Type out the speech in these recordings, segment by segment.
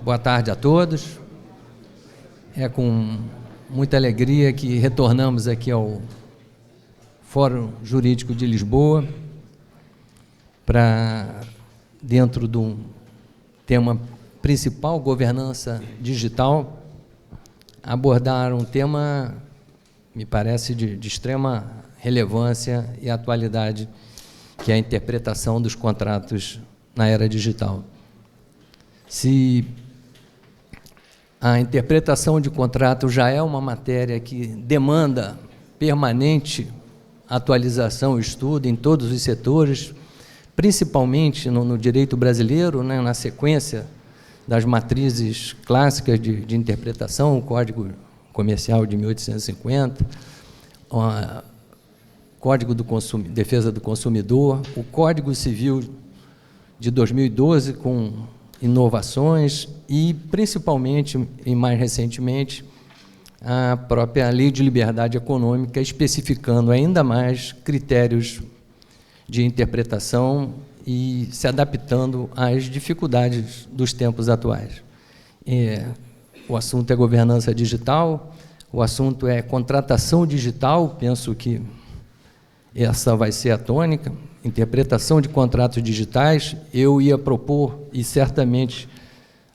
Boa tarde a todos. É com muita alegria que retornamos aqui ao Fórum Jurídico de Lisboa para, dentro do tema principal, governança digital, abordar um tema, me parece, de extrema relevância e atualidade, que é a interpretação dos contratos na era digital. Se a interpretação de contrato já é uma matéria que demanda permanente atualização e estudo em todos os setores, principalmente no direito brasileiro, né, na sequência das matrizes clássicas de interpretação, o Código Comercial de 1850, o Código de Defesa do Consumidor, o Código Civil de 2012, com inovações e, principalmente, e mais recentemente, a própria Lei de Liberdade Econômica, especificando ainda mais critérios de interpretação e se adaptando às dificuldades dos tempos atuais. O assunto é governança digital, o assunto é contratação digital, penso que essa vai ser a tônica, interpretação de contratos digitais. Eu ia propor, e certamente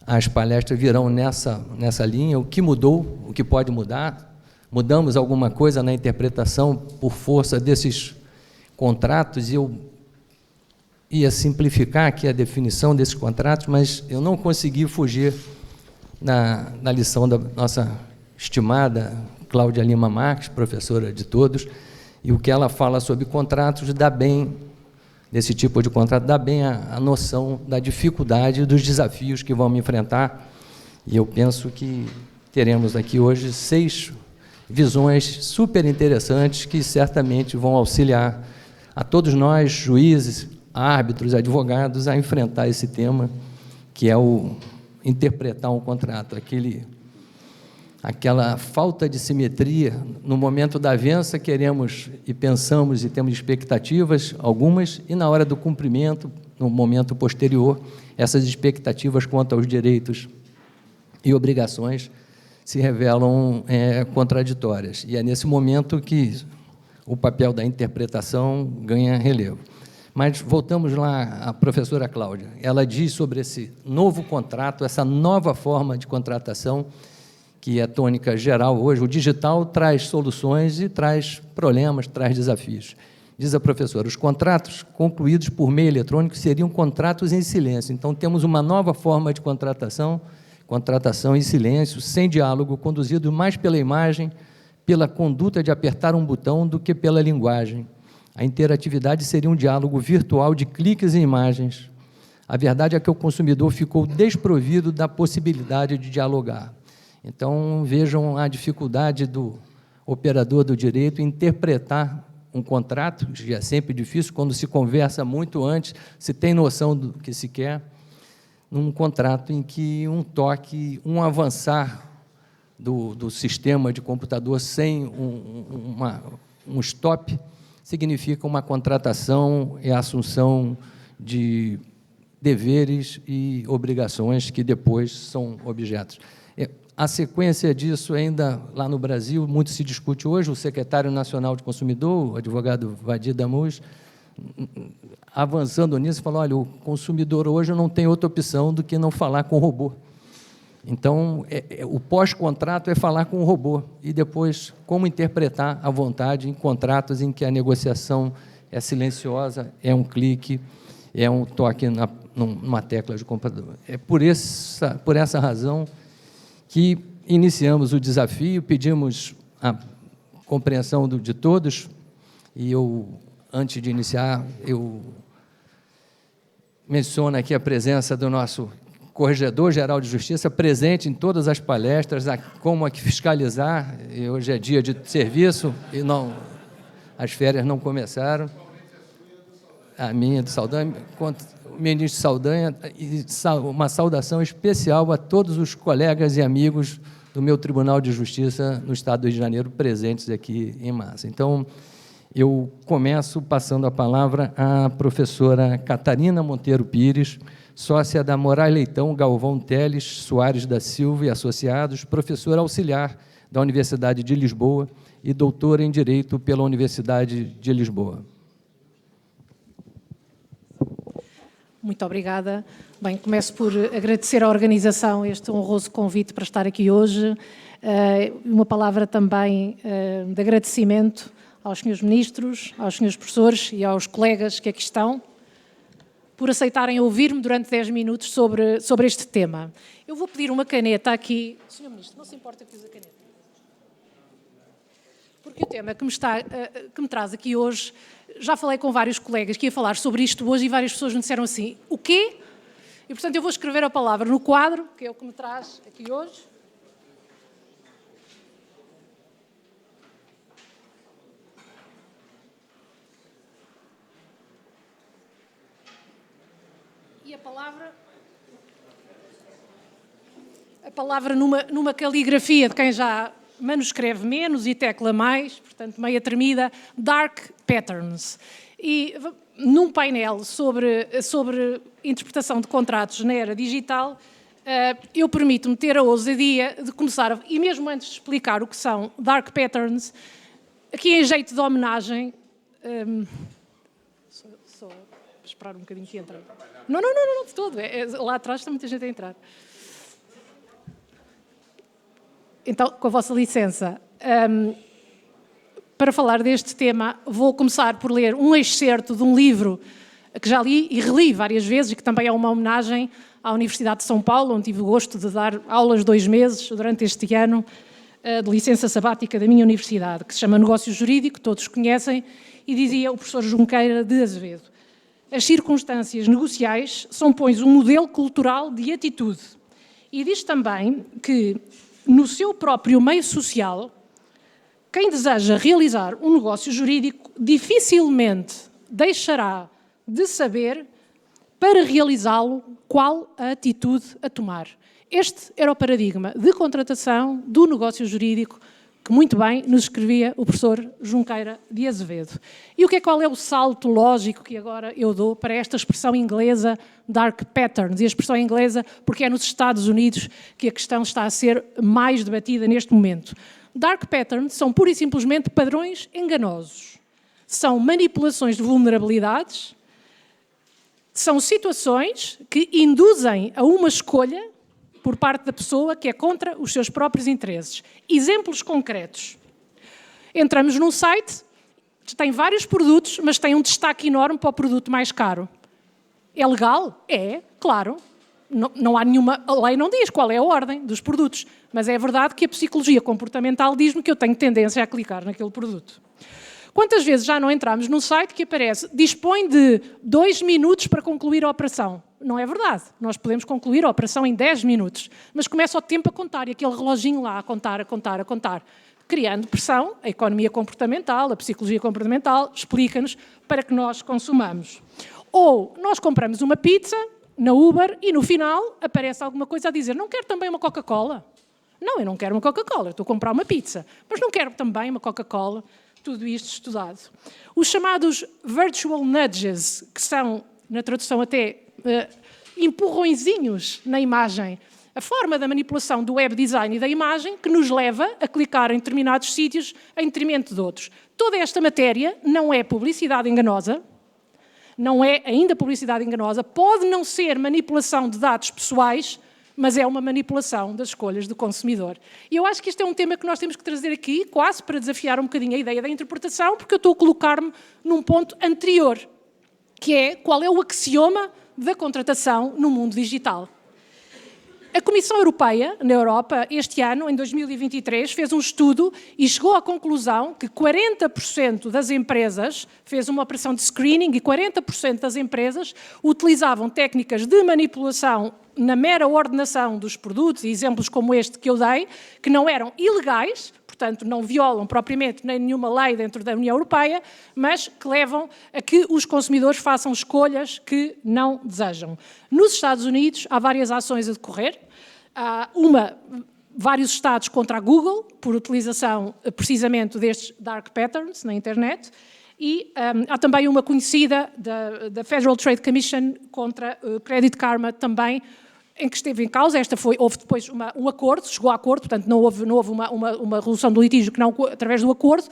as palestras virão nessa linha, o que mudou, o que pode mudar. Mudamos alguma coisa na interpretação por força desses contratos, e eu ia simplificar aqui a definição desses contratos, mas eu não consegui fugir na lição da nossa estimada Cláudia Lima Marques, professora de todos, e o que ela fala sobre contratos dá bem, desse tipo de contrato, dá bem a noção da dificuldade e dos desafios que vamos enfrentar. E eu penso que teremos aqui hoje 6 visões super interessantes que certamente vão auxiliar a todos nós, juízes, árbitros, advogados, a enfrentar esse tema, que é o interpretar um contrato, aquela falta de simetria. No momento da avença, queremos e pensamos e temos expectativas, algumas, e na hora do cumprimento, no momento posterior, essas expectativas quanto aos direitos e obrigações se revelam contraditórias. E é nesse momento que o papel da interpretação ganha relevo. Mas voltamos lá à professora Cláudia. Ela diz sobre esse novo contrato, essa nova forma de contratação, que é tônica geral hoje. O digital traz soluções e traz problemas, traz desafios. Diz a professora, os contratos concluídos por meio eletrônico seriam contratos em silêncio. Então, temos uma nova forma de contratação em silêncio, sem diálogo, conduzido mais pela imagem, pela conduta de apertar um botão do que pela linguagem. A interatividade seria um diálogo virtual de cliques e imagens. A verdade é que o consumidor ficou desprovido da possibilidade de dialogar. Então, vejam a dificuldade do operador do direito em interpretar um contrato, que é sempre difícil, quando se conversa muito antes, se tem noção do que se quer, num contrato em que um toque, um avançar do sistema de computador sem um stop, significa uma contratação e a assunção de deveres e obrigações que depois são objetos. A sequência disso, ainda lá no Brasil, muito se discute hoje, o secretário nacional de consumidor, o advogado Vadir Damus, avançando nisso, falou, olha, o consumidor hoje não tem outra opção do que não falar com o robô. Então, o pós-contrato é falar com o robô, e depois, como interpretar à vontade em contratos em que a negociação é silenciosa, é um clique, é um toque numa tecla de computador. É por essa razão que iniciamos o desafio, pedimos a compreensão de todos, e eu, antes de iniciar, eu menciono aqui a presença do nosso Corregedor-Geral de Justiça, presente em todas as palestras, como fiscalizar, e hoje é dia de serviço, e as férias não começaram, a minha do Saldanha, o ministro Saldanha, e uma saudação especial a todos os colegas e amigos do meu Tribunal de Justiça no Estado do Rio de Janeiro, presentes aqui em massa. Então, Eu começo passando a palavra à professora Catarina Monteiro Pires, sócia da Moraes Leitão Galvão Teles Soares da Silva e Associados, professora auxiliar da Universidade de Lisboa e doutora em Direito pela Universidade de Lisboa. Muito obrigada. Bem, começo por agradecer à organização este honroso convite para estar aqui hoje. Uma palavra também de agradecimento aos senhores ministros, aos senhores professores e aos colegas que aqui estão, por aceitarem ouvir-me durante 10 minutos sobre este tema. Eu vou pedir uma caneta aqui. Senhor Ministro, não se importa que use a caneta? Porque o tema que me traz aqui hoje, já falei com vários colegas que ia falar sobre isto hoje e várias pessoas me disseram assim, o quê? E, portanto, eu vou escrever a palavra no quadro, que é o que me traz aqui hoje. E a palavra numa caligrafia de quem já manuscreve menos e tecla mais, portanto, meia tremida, Dark Patterns. E num painel sobre interpretação de contratos na era digital, eu permito-me ter a ousadia de começar, e mesmo antes de explicar o que são Dark Patterns, aqui em jeito de homenagem, só esperar um bocadinho que entre. Não, de todo. Lá atrás está muita gente a entrar. Então, com a vossa licença, para falar deste tema, vou começar por ler um excerto de um livro que já li e reli várias vezes e que também é uma homenagem à Universidade de São Paulo, onde tive o gosto de dar aulas 2 meses durante este ano de licença sabática da minha universidade, que se chama Negócio Jurídico, todos conhecem, e dizia o professor Junqueira de Azevedo: as circunstâncias negociais são, pois, um modelo cultural de atitude. E diz também que, no seu próprio meio social, quem deseja realizar um negócio jurídico dificilmente deixará de saber, para realizá-lo, qual a atitude a tomar. Este era o paradigma de contratação do negócio jurídico que muito bem nos escrevia o professor Junqueira de Azevedo. E qual é o salto lógico que agora eu dou para esta expressão inglesa Dark Patterns? E a expressão inglesa porque é nos Estados Unidos que a questão está a ser mais debatida neste momento. Dark Patterns são pura e simplesmente padrões enganosos. São manipulações de vulnerabilidades, são situações que induzem a uma escolha por parte da pessoa que é contra os seus próprios interesses. Exemplos concretos. Entramos num site, tem vários produtos, mas tem um destaque enorme para o produto mais caro. É legal? É, claro. Não há nenhuma... A lei não diz qual é a ordem dos produtos, mas é verdade que a psicologia comportamental diz-me que eu tenho tendência a clicar naquele produto. Quantas vezes já não entramos num site que aparece dispõe de 2 minutos para concluir a operação? Não é verdade. Nós podemos concluir a operação em 10 minutos, mas começa o tempo a contar e aquele reloginho lá a contar, criando pressão. A economia comportamental, a psicologia comportamental explica-nos para que nós consumamos. Ou nós compramos uma pizza na Uber e no final aparece alguma coisa a dizer: não quero também uma Coca-Cola? Não, eu não quero uma Coca-Cola, estou a comprar uma pizza, mas não quero também uma Coca-Cola. Tudo isto estudado. Os chamados virtual nudges, que são, na tradução até, empurrõezinhos na imagem, a forma da manipulação do web design e da imagem que nos leva a clicar em determinados sítios em detrimento de outros. Toda esta matéria não é publicidade enganosa, não é ainda publicidade enganosa, pode não ser manipulação de dados pessoais, mas é uma manipulação das escolhas do consumidor. E eu acho que este é um tema que nós temos que trazer aqui, quase para desafiar um bocadinho a ideia da interpretação, porque eu estou a colocar-me num ponto anterior, que é qual é o axioma da contratação no mundo digital. A Comissão Europeia, na Europa, este ano, em 2023, fez um estudo e chegou à conclusão que 40% das empresas, fez uma operação de screening, e 40% das empresas utilizavam técnicas de manipulação na mera ordenação dos produtos, e exemplos como este que eu dei, que não eram ilegais, portanto não violam propriamente nem nenhuma lei dentro da União Europeia, mas que levam a que os consumidores façam escolhas que não desejam. Nos Estados Unidos há várias ações a decorrer, há vários estados contra a Google, por utilização precisamente destes dark patterns na internet. E há também uma conhecida da Federal Trade Commission contra Credit Karma também, em que esteve em causa, houve depois um acordo, chegou a acordo, portanto não houve uma resolução do litígio que não através do acordo.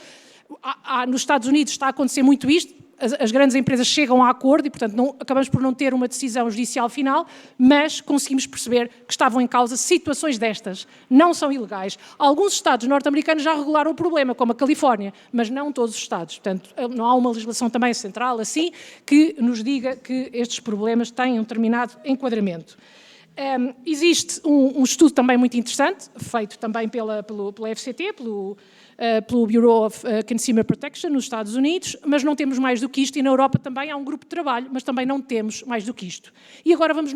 Nos Estados Unidos está a acontecer muito isto, as grandes empresas chegam a acordo e, portanto, acabamos por não ter uma decisão judicial final, mas conseguimos perceber que estavam em causa situações destas. Não são ilegais. Alguns estados norte-americanos já regularam o problema, como a Califórnia, mas não todos os estados. Portanto, não há uma legislação também central, assim, que nos diga que estes problemas têm um determinado enquadramento. Existe um estudo também muito interessante, feito também pelo FCT, pelo Bureau of Consumer Protection nos Estados Unidos, mas não temos mais do que isto, e na Europa também há um grupo de trabalho, mas também não temos mais do que isto. E agora vamos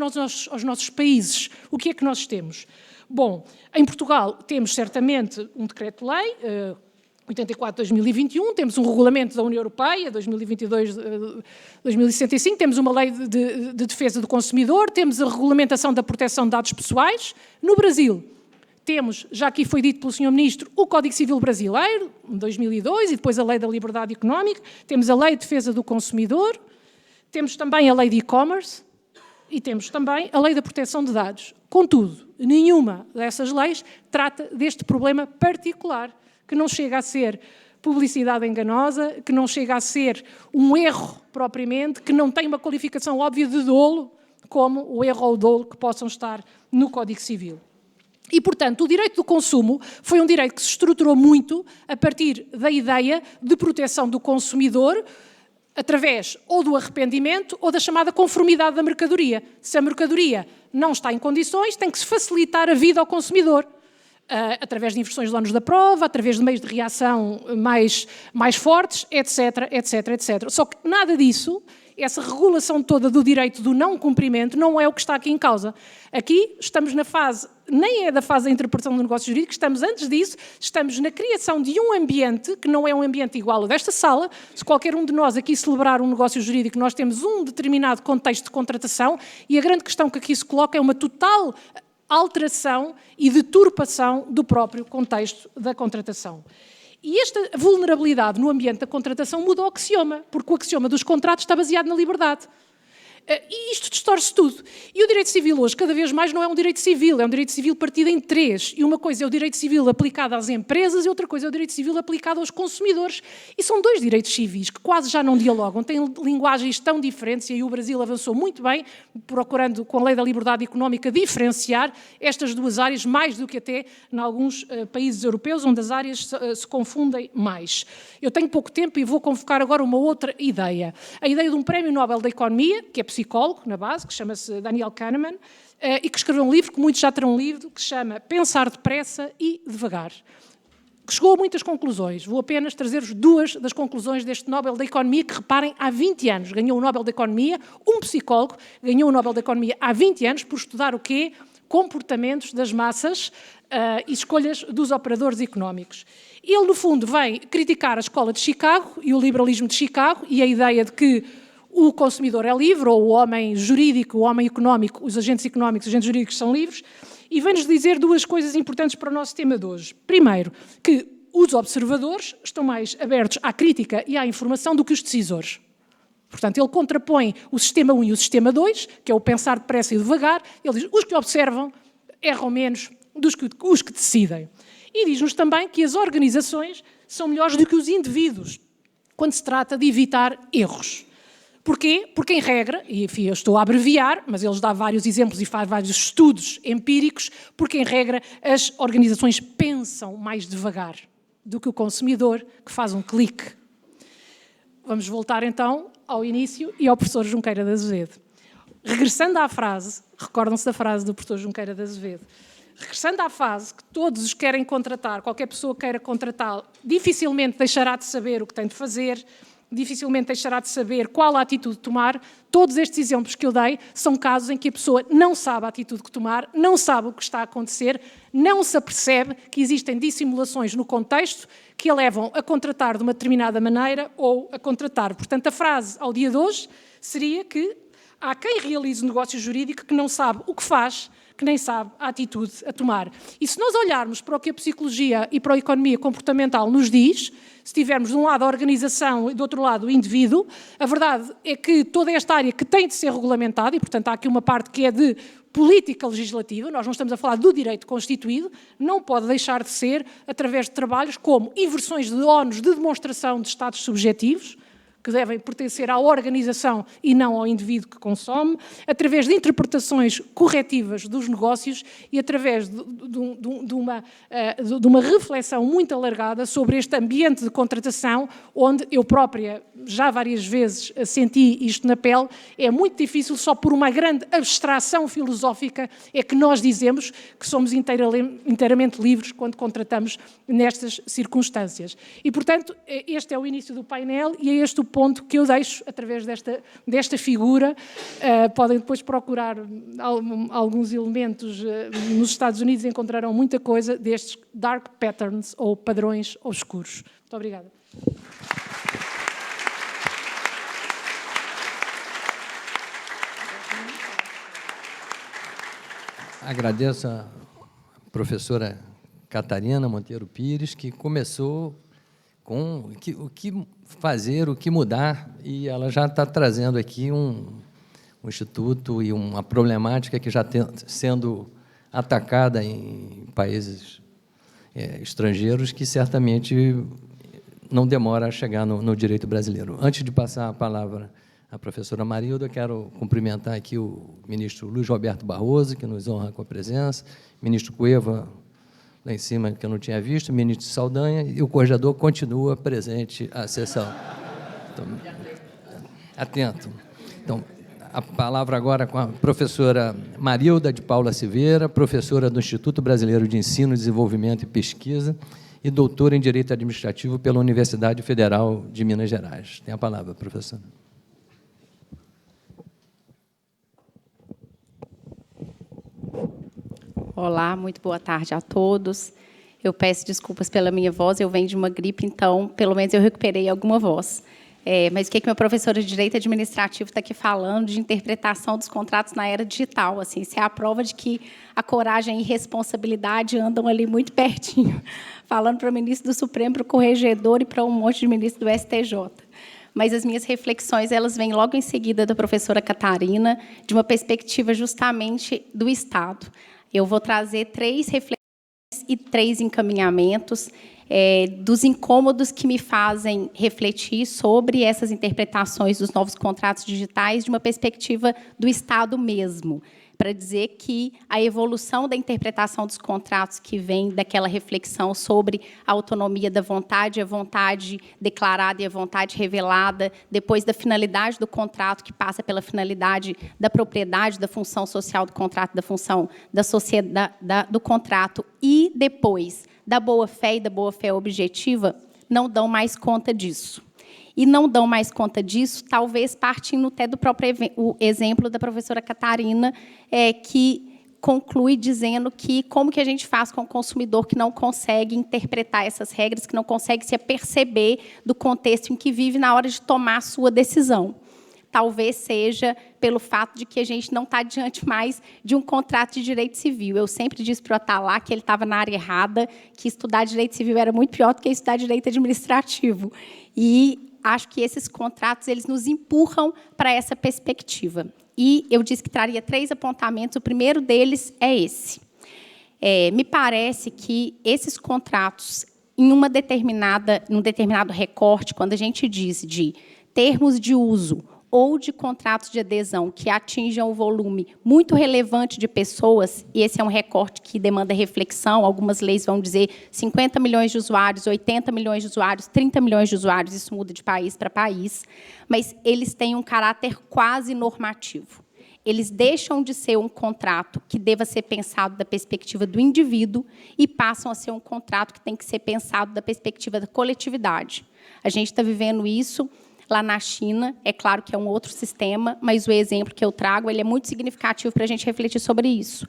aos nossos países. O que é que nós temos? Bom, em Portugal temos certamente um decreto-lei, 84/2021, temos um regulamento da União Europeia, 2022-2065, temos uma lei de defesa do consumidor, temos a regulamentação da proteção de dados pessoais. No Brasil, temos, já aqui foi dito pelo Sr. Ministro, o Código Civil Brasileiro, de 2002, e depois a Lei da Liberdade Económica, temos a Lei de Defesa do Consumidor, temos também a Lei de E-Commerce e temos também a Lei da Proteção de Dados. Contudo, nenhuma dessas leis trata deste problema particular, que não chega a ser publicidade enganosa, que não chega a ser um erro propriamente, que não tem uma qualificação óbvia de dolo, como o erro ou o dolo que possam estar no Código Civil. E, portanto, o direito do consumo foi um direito que se estruturou muito a partir da ideia de proteção do consumidor através ou do arrependimento ou da chamada conformidade da mercadoria. Se a mercadoria não está em condições, tem que se facilitar a vida ao consumidor. Através de inversões de ónus da prova, através de meios de reação mais fortes, etc, etc, etc. Só que nada disso, essa regulação toda do direito do não cumprimento, não é o que está aqui em causa. Aqui estamos na fase, nem é da fase da interpretação do negócio jurídico, estamos antes disso, estamos na criação de um ambiente que não é um ambiente igual ao desta sala. Se qualquer um de nós aqui celebrar um negócio jurídico, nós temos um determinado contexto de contratação e a grande questão que aqui se coloca é uma total alteração e deturpação do próprio contexto da contratação. E esta vulnerabilidade no ambiente da contratação muda o axioma, porque o axioma dos contratos está baseado na liberdade. E isto distorce tudo. E o direito civil hoje, cada vez mais, não é um direito civil, é um direito civil partido em três. E uma coisa é o direito civil aplicado às empresas e outra coisa é o direito civil aplicado aos consumidores. E são dois direitos civis que quase já não dialogam, têm linguagens tão diferentes, e aí o Brasil avançou muito bem, procurando, com a Lei da Liberdade Económica, diferenciar estas duas áreas, mais do que até em alguns países europeus, onde as áreas se confundem mais. Eu tenho pouco tempo e vou convocar agora uma outra ideia. A ideia de um Prémio Nobel da Economia, que é psicólogo, na base, que chama-se Daniel Kahneman, e que escreveu um livro, que muitos já terão lido, que se chama Pensar Depressa e Devagar, que chegou a muitas conclusões. Vou apenas trazer-vos duas das conclusões deste Nobel da Economia, que, reparem, há 20 anos ganhou o Nobel da Economia, um psicólogo ganhou o Nobel da Economia há 20 anos por estudar o quê? Comportamentos das massas e escolhas dos operadores económicos. Ele, no fundo, vem criticar a escola de Chicago e o liberalismo de Chicago e a ideia de que o consumidor é livre, ou o homem jurídico, o homem económico, os agentes económicos, os agentes jurídicos são livres, e vem-nos dizer duas coisas importantes para o nosso tema de hoje. Primeiro, que os observadores estão mais abertos à crítica e à informação do que os decisores. Portanto, ele contrapõe o sistema 1 e o sistema 2, que é o pensar depressa e devagar. Ele diz, os que observam erram menos dos que os que decidem. E diz-nos também que as organizações são melhores do que os indivíduos, quando se trata de evitar erros. Porquê? Porque, em regra, e enfim, eu estou a abreviar, mas eles dão vários exemplos e faz vários estudos empíricos, porque, em regra, as organizações pensam mais devagar do que o consumidor, que faz um clique. Vamos voltar, então, ao início e ao professor Junqueira de Azevedo. Regressando à frase, recordam-se da frase do professor Junqueira de Azevedo, regressando à fase que todos os querem contratar, qualquer pessoa queira contratá-lo, dificilmente deixará de saber o que tem de fazer, dificilmente deixará de saber qual a atitude de tomar. Todos estes exemplos que eu dei são casos em que a pessoa não sabe a atitude que tomar, não sabe o que está a acontecer, não se apercebe que existem dissimulações no contexto que a levam a contratar de uma determinada maneira ou a contratar. Portanto, a frase ao dia de hoje seria que há quem realize um negócio jurídico que não sabe o que faz, que nem sabe a atitude a tomar. E se nós olharmos para o que a psicologia e para a economia comportamental nos diz, se tivermos de um lado a organização e do outro lado o indivíduo, a verdade é que toda esta área que tem de ser regulamentada, e portanto há aqui uma parte que é de política legislativa, nós não estamos a falar do direito constituído, não pode deixar de ser através de trabalhos como inversões de ónus de demonstração de estados subjetivos, que devem pertencer à organização e não ao indivíduo que consome, através de interpretações corretivas dos negócios e através de uma reflexão muito alargada sobre este ambiente de contratação, onde eu própria já várias vezes senti isto na pele. É muito difícil, só por uma grande abstração filosófica é que nós dizemos que somos inteiramente livres quando contratamos nestas circunstâncias. E, portanto, este é o início do painel e é este o ponto que eu deixo através desta figura. Podem depois procurar alguns elementos. Nos Estados Unidos encontrarão muita coisa destes dark patterns ou padrões obscuros. Muito obrigada. Agradeço a professora Catarina Monteiro Pires, que começou com o que fazer, o que mudar, e ela já está trazendo aqui um instituto e uma problemática que já está sendo atacada em países estrangeiros, que certamente não demora a chegar no direito brasileiro. Antes de passar a palavra à professora Marilda, eu quero cumprimentar aqui o ministro Luiz Roberto Barroso, que nos honra com a presença, o ministro Cueva, lá em cima, que eu não tinha visto, o ministro Saldanha, e o coordenador continua presente à sessão. Então, atento. Então, a palavra agora com a professora Marilda de Paula Silveira, professora do Instituto Brasileiro de Ensino, Desenvolvimento e Pesquisa e doutora em Direito Administrativo pela Universidade Federal de Minas Gerais. Tem a palavra, professora. Olá, muito boa tarde a todos. Eu peço desculpas pela minha voz, eu venho de uma gripe, então, pelo menos eu recuperei alguma voz. Mas o que meu professor de Direito Administrativo está aqui falando de interpretação dos contratos na era digital? Assim, isso é a prova de que a coragem e responsabilidade andam ali muito pertinho, falando para o ministro do Supremo, para o corregedor e para um monte de ministro do STJ. Mas as minhas reflexões, elas vêm logo em seguida da professora Catarina, de uma perspectiva justamente do Estado. Eu vou trazer 3 reflexões e 3 encaminhamentos dos incômodos que me fazem refletir sobre essas interpretações dos novos contratos digitais de uma perspectiva do Estado mesmo, para dizer que a evolução da interpretação dos contratos que vem daquela reflexão sobre a autonomia da vontade, a vontade declarada e a vontade revelada, depois da finalidade do contrato, que passa pela finalidade da propriedade, da função social do contrato, da função da sociedade, do contrato, e depois da boa-fé e da boa-fé objetiva, não dão mais conta disso. E não dão mais conta disso, talvez partindo até do próprio exemplo da professora Catarina, que conclui dizendo que como que a gente faz com o consumidor que não consegue interpretar essas regras, que não consegue se aperceber do contexto em que vive na hora de tomar a sua decisão. Talvez seja pelo fato de que a gente não está diante mais de um contrato de direito civil. Eu sempre disse para o Atalá que ele estava na área errada, que estudar direito civil era muito pior do que estudar direito administrativo. E acho que esses contratos eles nos empurram para essa perspectiva. E eu disse que traria 3 apontamentos. O primeiro deles é esse. Me parece que esses contratos, num determinado recorte, quando a gente diz de termos de uso ou de contratos de adesão que atinjam um volume muito relevante de pessoas, e esse é um recorte que demanda reflexão, algumas leis vão dizer 50 milhões de usuários, 80 milhões de usuários, 30 milhões de usuários, isso muda de país para país, mas eles têm um caráter quase normativo. Eles deixam de ser um contrato que deva ser pensado da perspectiva do indivíduo e passam a ser um contrato que tem que ser pensado da perspectiva da coletividade. A gente está vivendo isso lá na China, é claro que é um outro sistema, mas o exemplo que eu trago ele é muito significativo para a gente refletir sobre isso.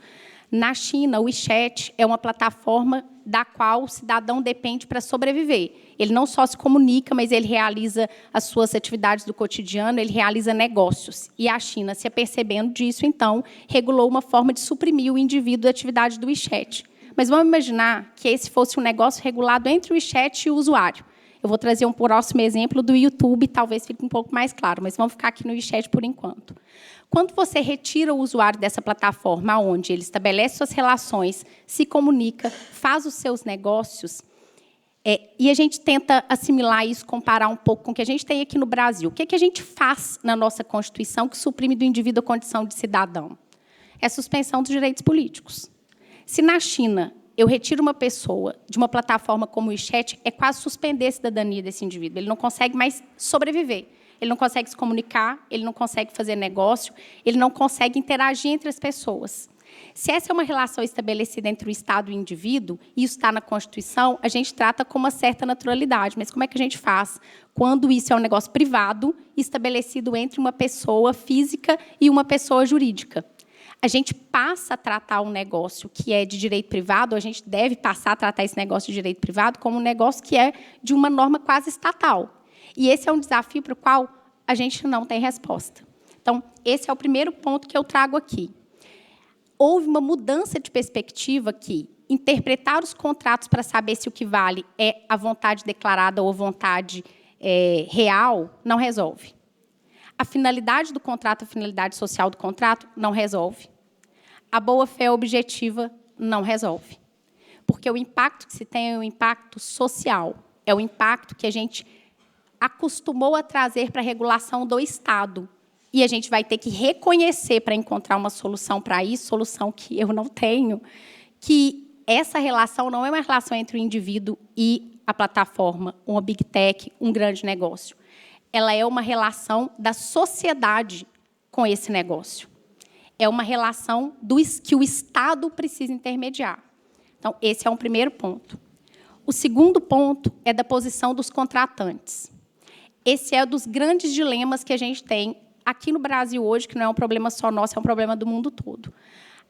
Na China, o WeChat é uma plataforma da qual o cidadão depende para sobreviver. Ele não só se comunica, mas ele realiza as suas atividades do cotidiano, ele realiza negócios. E a China, se apercebendo disso, então, regulou uma forma de suprimir o indivíduo da atividade do WeChat. Mas vamos imaginar que esse fosse um negócio regulado entre o WeChat e o usuário. Eu vou trazer um próximo exemplo do YouTube, talvez fique um pouco mais claro, mas vamos ficar aqui no WeChat por enquanto. Quando você retira o usuário dessa plataforma, onde ele estabelece suas relações, se comunica, faz os seus negócios, e a gente tenta assimilar isso, comparar um pouco com o que a gente tem aqui no Brasil. O que a gente faz na nossa Constituição que suprime do indivíduo a condição de cidadão? É a suspensão dos direitos políticos. Se na China eu retiro uma pessoa de uma plataforma como o WeChat, é quase suspender a cidadania desse indivíduo. Ele não consegue mais sobreviver. Ele não consegue se comunicar, ele não consegue fazer negócio, ele não consegue interagir entre as pessoas. Se essa é uma relação estabelecida entre o Estado e o indivíduo, e isso está na Constituição, a gente trata com uma certa naturalidade. Mas como é que a gente faz quando isso é um negócio privado, estabelecido entre uma pessoa física e uma pessoa jurídica? A gente passa a tratar um negócio que é de direito privado, a gente deve passar a tratar esse negócio de direito privado como um negócio que é de uma norma quase estatal. E esse é um desafio para o qual a gente não tem resposta. Então, esse é o primeiro ponto que eu trago aqui. Houve uma mudança de perspectiva que interpretar os contratos para saber se o que vale é a vontade declarada ou a vontade real não resolve. A finalidade do contrato, a finalidade social do contrato, não resolve. A boa-fé objetiva não resolve. Porque o impacto que se tem é o impacto social, é o impacto que a gente acostumou a trazer para a regulação do Estado. E a gente vai ter que reconhecer, para encontrar uma solução para isso, solução que eu não tenho, que essa relação não é uma relação entre o indivíduo e a plataforma, uma big tech, um grande negócio. Ela é uma relação da sociedade com esse negócio. É uma relação que o Estado precisa intermediar. Então, esse é um primeiro ponto. O segundo ponto é da posição dos contratantes. Esse é um dos grandes dilemas que a gente tem aqui no Brasil hoje, que não é um problema só nosso, é um problema do mundo todo.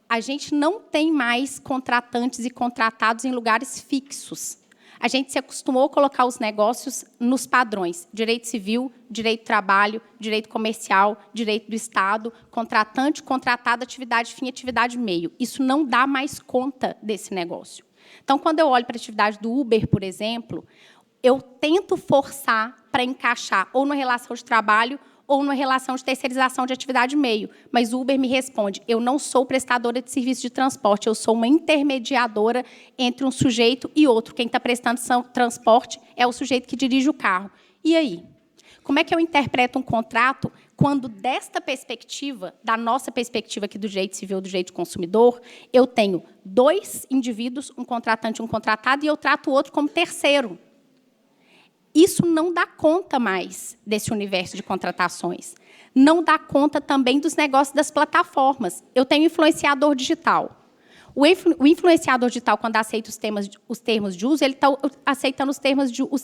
A gente não tem mais contratantes e contratados em lugares fixos. A gente se acostumou a colocar os negócios nos padrões: direito civil, direito do trabalho, direito comercial, direito do Estado, contratante, contratado, atividade fim, atividade meio. Isso não dá mais conta desse negócio. Então, quando eu olho para a atividade do Uber, por exemplo, eu tento forçar para encaixar ou numa relação de trabalho ou numa relação de terceirização de atividade meio. Mas o Uber me responde: eu não sou prestadora de serviço de transporte, eu sou uma intermediadora entre um sujeito e outro. Quem está prestando transporte é o sujeito que dirige o carro. E aí? Como é que eu interpreto um contrato quando, desta perspectiva, da nossa perspectiva aqui do direito civil, do direito do consumidor, eu tenho dois indivíduos, um contratante e um contratado, e eu trato o outro como terceiro? Isso não dá conta mais desse universo de contratações. Não dá conta também dos negócios das plataformas. Eu tenho influenciador digital. O influenciador digital, quando aceita os termos de uso, ele está aceitando os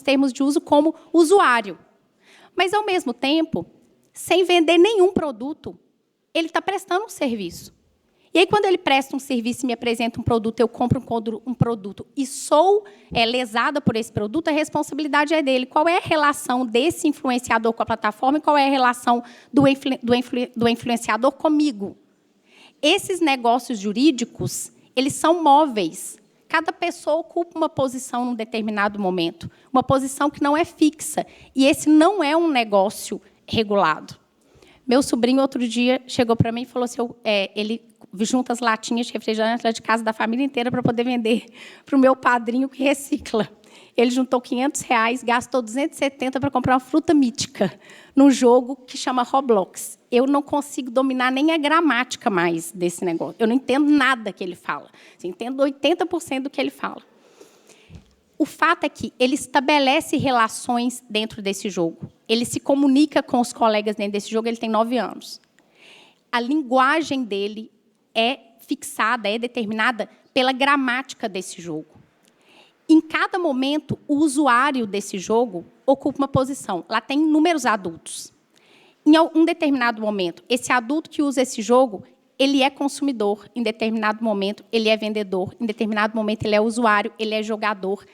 termos de uso como usuário. Mas, ao mesmo tempo, sem vender nenhum produto, ele está prestando um serviço. E aí, quando ele presta um serviço e me apresenta um produto, eu compro um produto e sou lesada por esse produto, a responsabilidade é dele. Qual é a relação desse influenciador com a plataforma e qual é a relação do influenciador comigo? Esses negócios jurídicos, eles são móveis. Cada pessoa ocupa uma posição num determinado momento, uma posição que não é fixa. E esse não é um negócio regulado. Meu sobrinho, outro dia, chegou para mim e falou assim, ele junta as latinhas de refrigerante lá de casa da família inteira para poder vender para o meu padrinho que recicla. Ele juntou R$500, gastou 270 para comprar uma fruta mítica num jogo que chama Roblox. Eu não consigo dominar nem a gramática mais desse negócio. Eu não entendo nada que ele fala. Eu entendo 80% do que ele fala. O fato é que ele estabelece relações dentro desse jogo. Ele se comunica com os colegas dentro desse jogo, ele tem 9 anos. A linguagem dele é fixada, é determinada pela gramática desse jogo. Em cada momento, o usuário desse jogo ocupa uma posição. Lá tem inúmeros adultos. Em um determinado momento, esse adulto que usa esse jogo, ele é consumidor, em determinado momento ele é vendedor, em determinado momento ele é usuário, ele é jogador.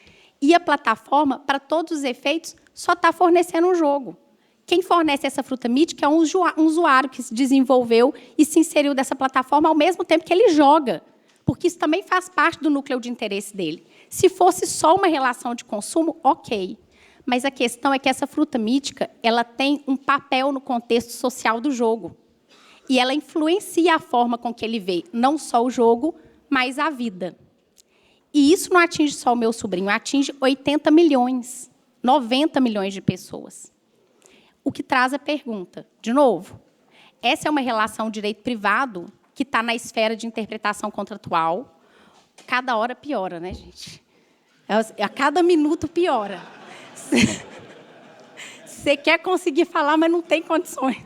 E a plataforma, para todos os efeitos, só está fornecendo um jogo. Quem fornece essa fruta mítica é um usuário que se desenvolveu e se inseriu dessa plataforma ao mesmo tempo que ele joga, porque isso também faz parte do núcleo de interesse dele. Se fosse só uma relação de consumo, ok. Mas a questão é que essa fruta mítica ela tem um papel no contexto social do jogo. E ela influencia a forma com que ele vê não só o jogo, mas a vida. E isso não atinge só o meu sobrinho, atinge 80 milhões, 90 milhões de pessoas. O que traz a pergunta, de novo, essa é uma relação direito-privado que está na esfera de interpretação contratual. Cada hora piora, né, gente? A cada minuto piora. Você quer conseguir falar, mas não tem condições.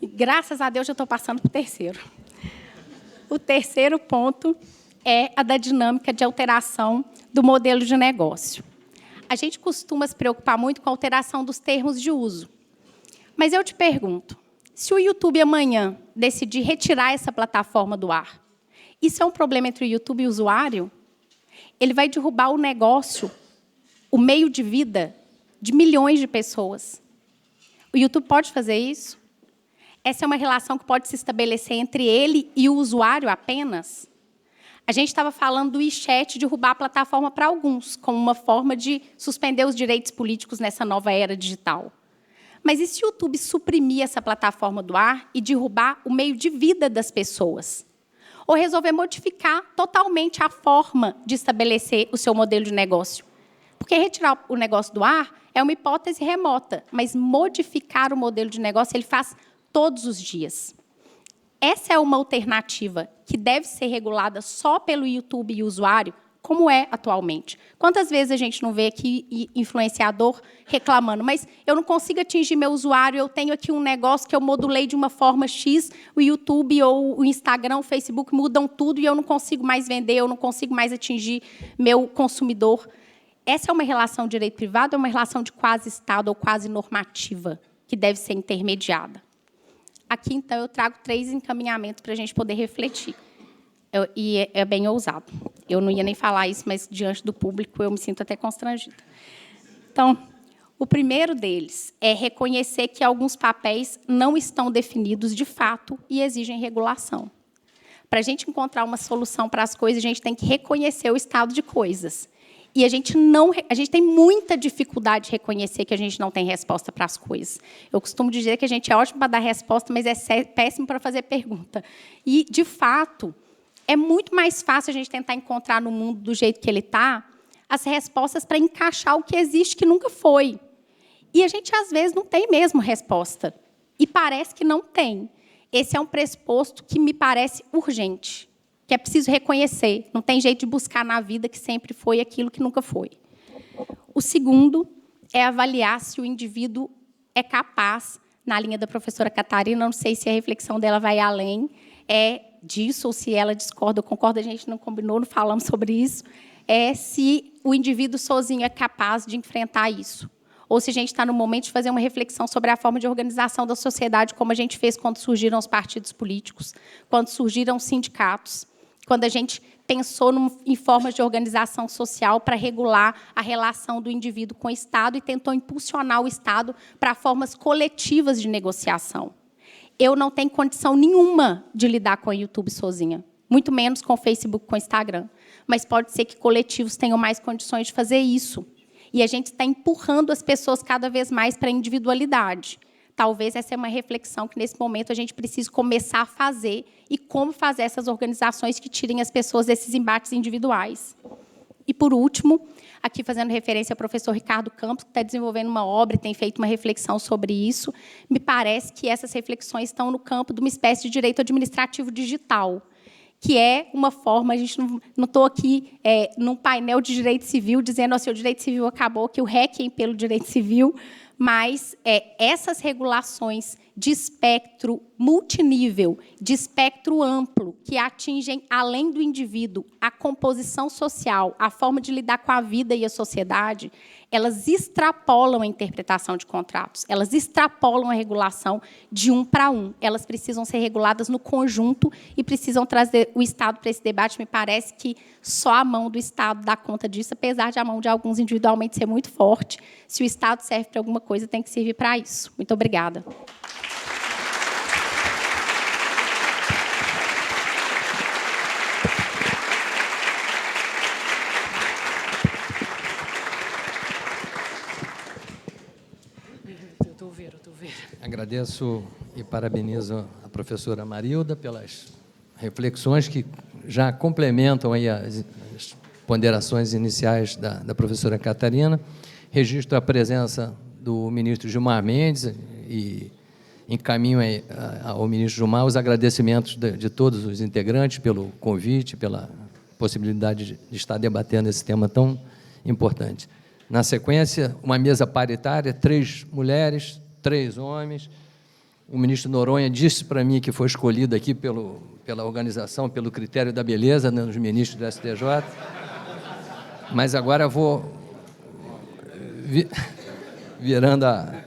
E, graças a Deus, já estou passando para o terceiro. O terceiro ponto é a da dinâmica de alteração do modelo de negócio. A gente costuma se preocupar muito com a alteração dos termos de uso. Mas eu te pergunto, se o YouTube amanhã decidir retirar essa plataforma do ar, isso é um problema entre o YouTube e o usuário? Ele vai derrubar o negócio, o meio de vida de milhões de pessoas. O YouTube pode fazer isso? Essa é uma relação que pode se estabelecer entre ele e o usuário apenas? A gente estava falando do WeChat derrubar a plataforma para alguns, como uma forma de suspender os direitos políticos nessa nova era digital. Mas e se o YouTube suprimir essa plataforma do ar e derrubar o meio de vida das pessoas? Ou resolver modificar totalmente a forma de estabelecer o seu modelo de negócio? Porque retirar o negócio do ar é uma hipótese remota, mas modificar o modelo de negócio ele faz todos os dias. Essa é uma alternativa que deve ser regulada só pelo YouTube e o usuário, como é atualmente. Quantas vezes a gente não vê aqui influenciador reclamando, mas eu não consigo atingir meu usuário, eu tenho aqui um negócio que eu modulei de uma forma X, o YouTube ou o Instagram, o Facebook mudam tudo e eu não consigo mais vender, eu não consigo mais atingir meu consumidor. Essa é uma relação direito-privado, é uma relação de quase Estado ou quase normativa, que deve ser intermediada. Aqui, então, eu trago 3 encaminhamentos para a gente poder refletir. E é bem ousado. Eu não ia nem falar isso, mas, diante do público, eu me sinto até constrangida. Então, o primeiro deles é reconhecer que alguns papéis não estão definidos de fato e exigem regulação. Para a gente encontrar uma solução para as coisas, a gente tem que reconhecer o estado de coisas. E a gente tem muita dificuldade de reconhecer que a gente não tem resposta para as coisas. Eu costumo dizer que a gente é ótimo para dar resposta, mas é péssimo para fazer pergunta. E, de fato, é muito mais fácil a gente tentar encontrar no mundo, do jeito que ele está, as respostas para encaixar o que existe que nunca foi. E a gente, às vezes, não tem mesmo resposta. E parece que não tem. Esse é um pressuposto que me parece urgente, que é preciso reconhecer. Não tem jeito de buscar na vida que sempre foi aquilo que nunca foi. O segundo é avaliar se o indivíduo é capaz, na linha da professora Catarina, não sei se a reflexão dela vai além disso, ou se ela discorda ou concorda, a gente não combinou, não falamos sobre isso, se o indivíduo sozinho é capaz de enfrentar isso. Ou se a gente está no momento de fazer uma reflexão sobre a forma de organização da sociedade, como a gente fez quando surgiram os partidos políticos, quando surgiram os sindicatos, quando a gente pensou em formas de organização social para regular a relação do indivíduo com o Estado e tentou impulsionar o Estado para formas coletivas de negociação. Eu não tenho condição nenhuma de lidar com o YouTube sozinha, muito menos com o Facebook, com o Instagram. Mas pode ser que coletivos tenham mais condições de fazer isso. E a gente está empurrando as pessoas cada vez mais para a individualidade. Talvez essa é uma reflexão que, nesse momento, a gente precisa começar a fazer e como fazer essas organizações que tirem as pessoas desses embates individuais. E, por último, aqui fazendo referência ao professor Ricardo Campos, que está desenvolvendo uma obra e tem feito uma reflexão sobre isso, me parece que essas reflexões estão no campo de uma espécie de direito administrativo digital, que é uma forma, a gente não estou aqui num painel de direito civil dizendo que o direito civil acabou, que o hacking pelo direito civil, mas essas regulações de espectro multinível, de espectro amplo, que atingem, além do indivíduo, a composição social, a forma de lidar com a vida e a sociedade, elas extrapolam a interpretação de contratos, elas extrapolam a regulação de um para um. Elas precisam ser reguladas no conjunto e precisam trazer o Estado para esse debate. Me parece que só a mão do Estado dá conta disso, apesar de a mão de alguns individualmente ser muito forte. Se o Estado serve para alguma coisa, tem que servir para isso. Muito obrigada. Agradeço e parabenizo a professora Marilda pelas reflexões que já complementam aí as ponderações iniciais da professora Catarina. Registro a presença do ministro Gilmar Mendes e encaminho ao ministro Gilmar os agradecimentos de todos os integrantes pelo convite, pela possibilidade de estar debatendo esse tema tão importante. Na sequência, uma mesa paritária, 3 mulheres, 3 homens. O ministro Noronha disse para mim que foi escolhido aqui pela organização, pelo critério da beleza, né, nos ministros do STJ. Mas agora eu vou virando a...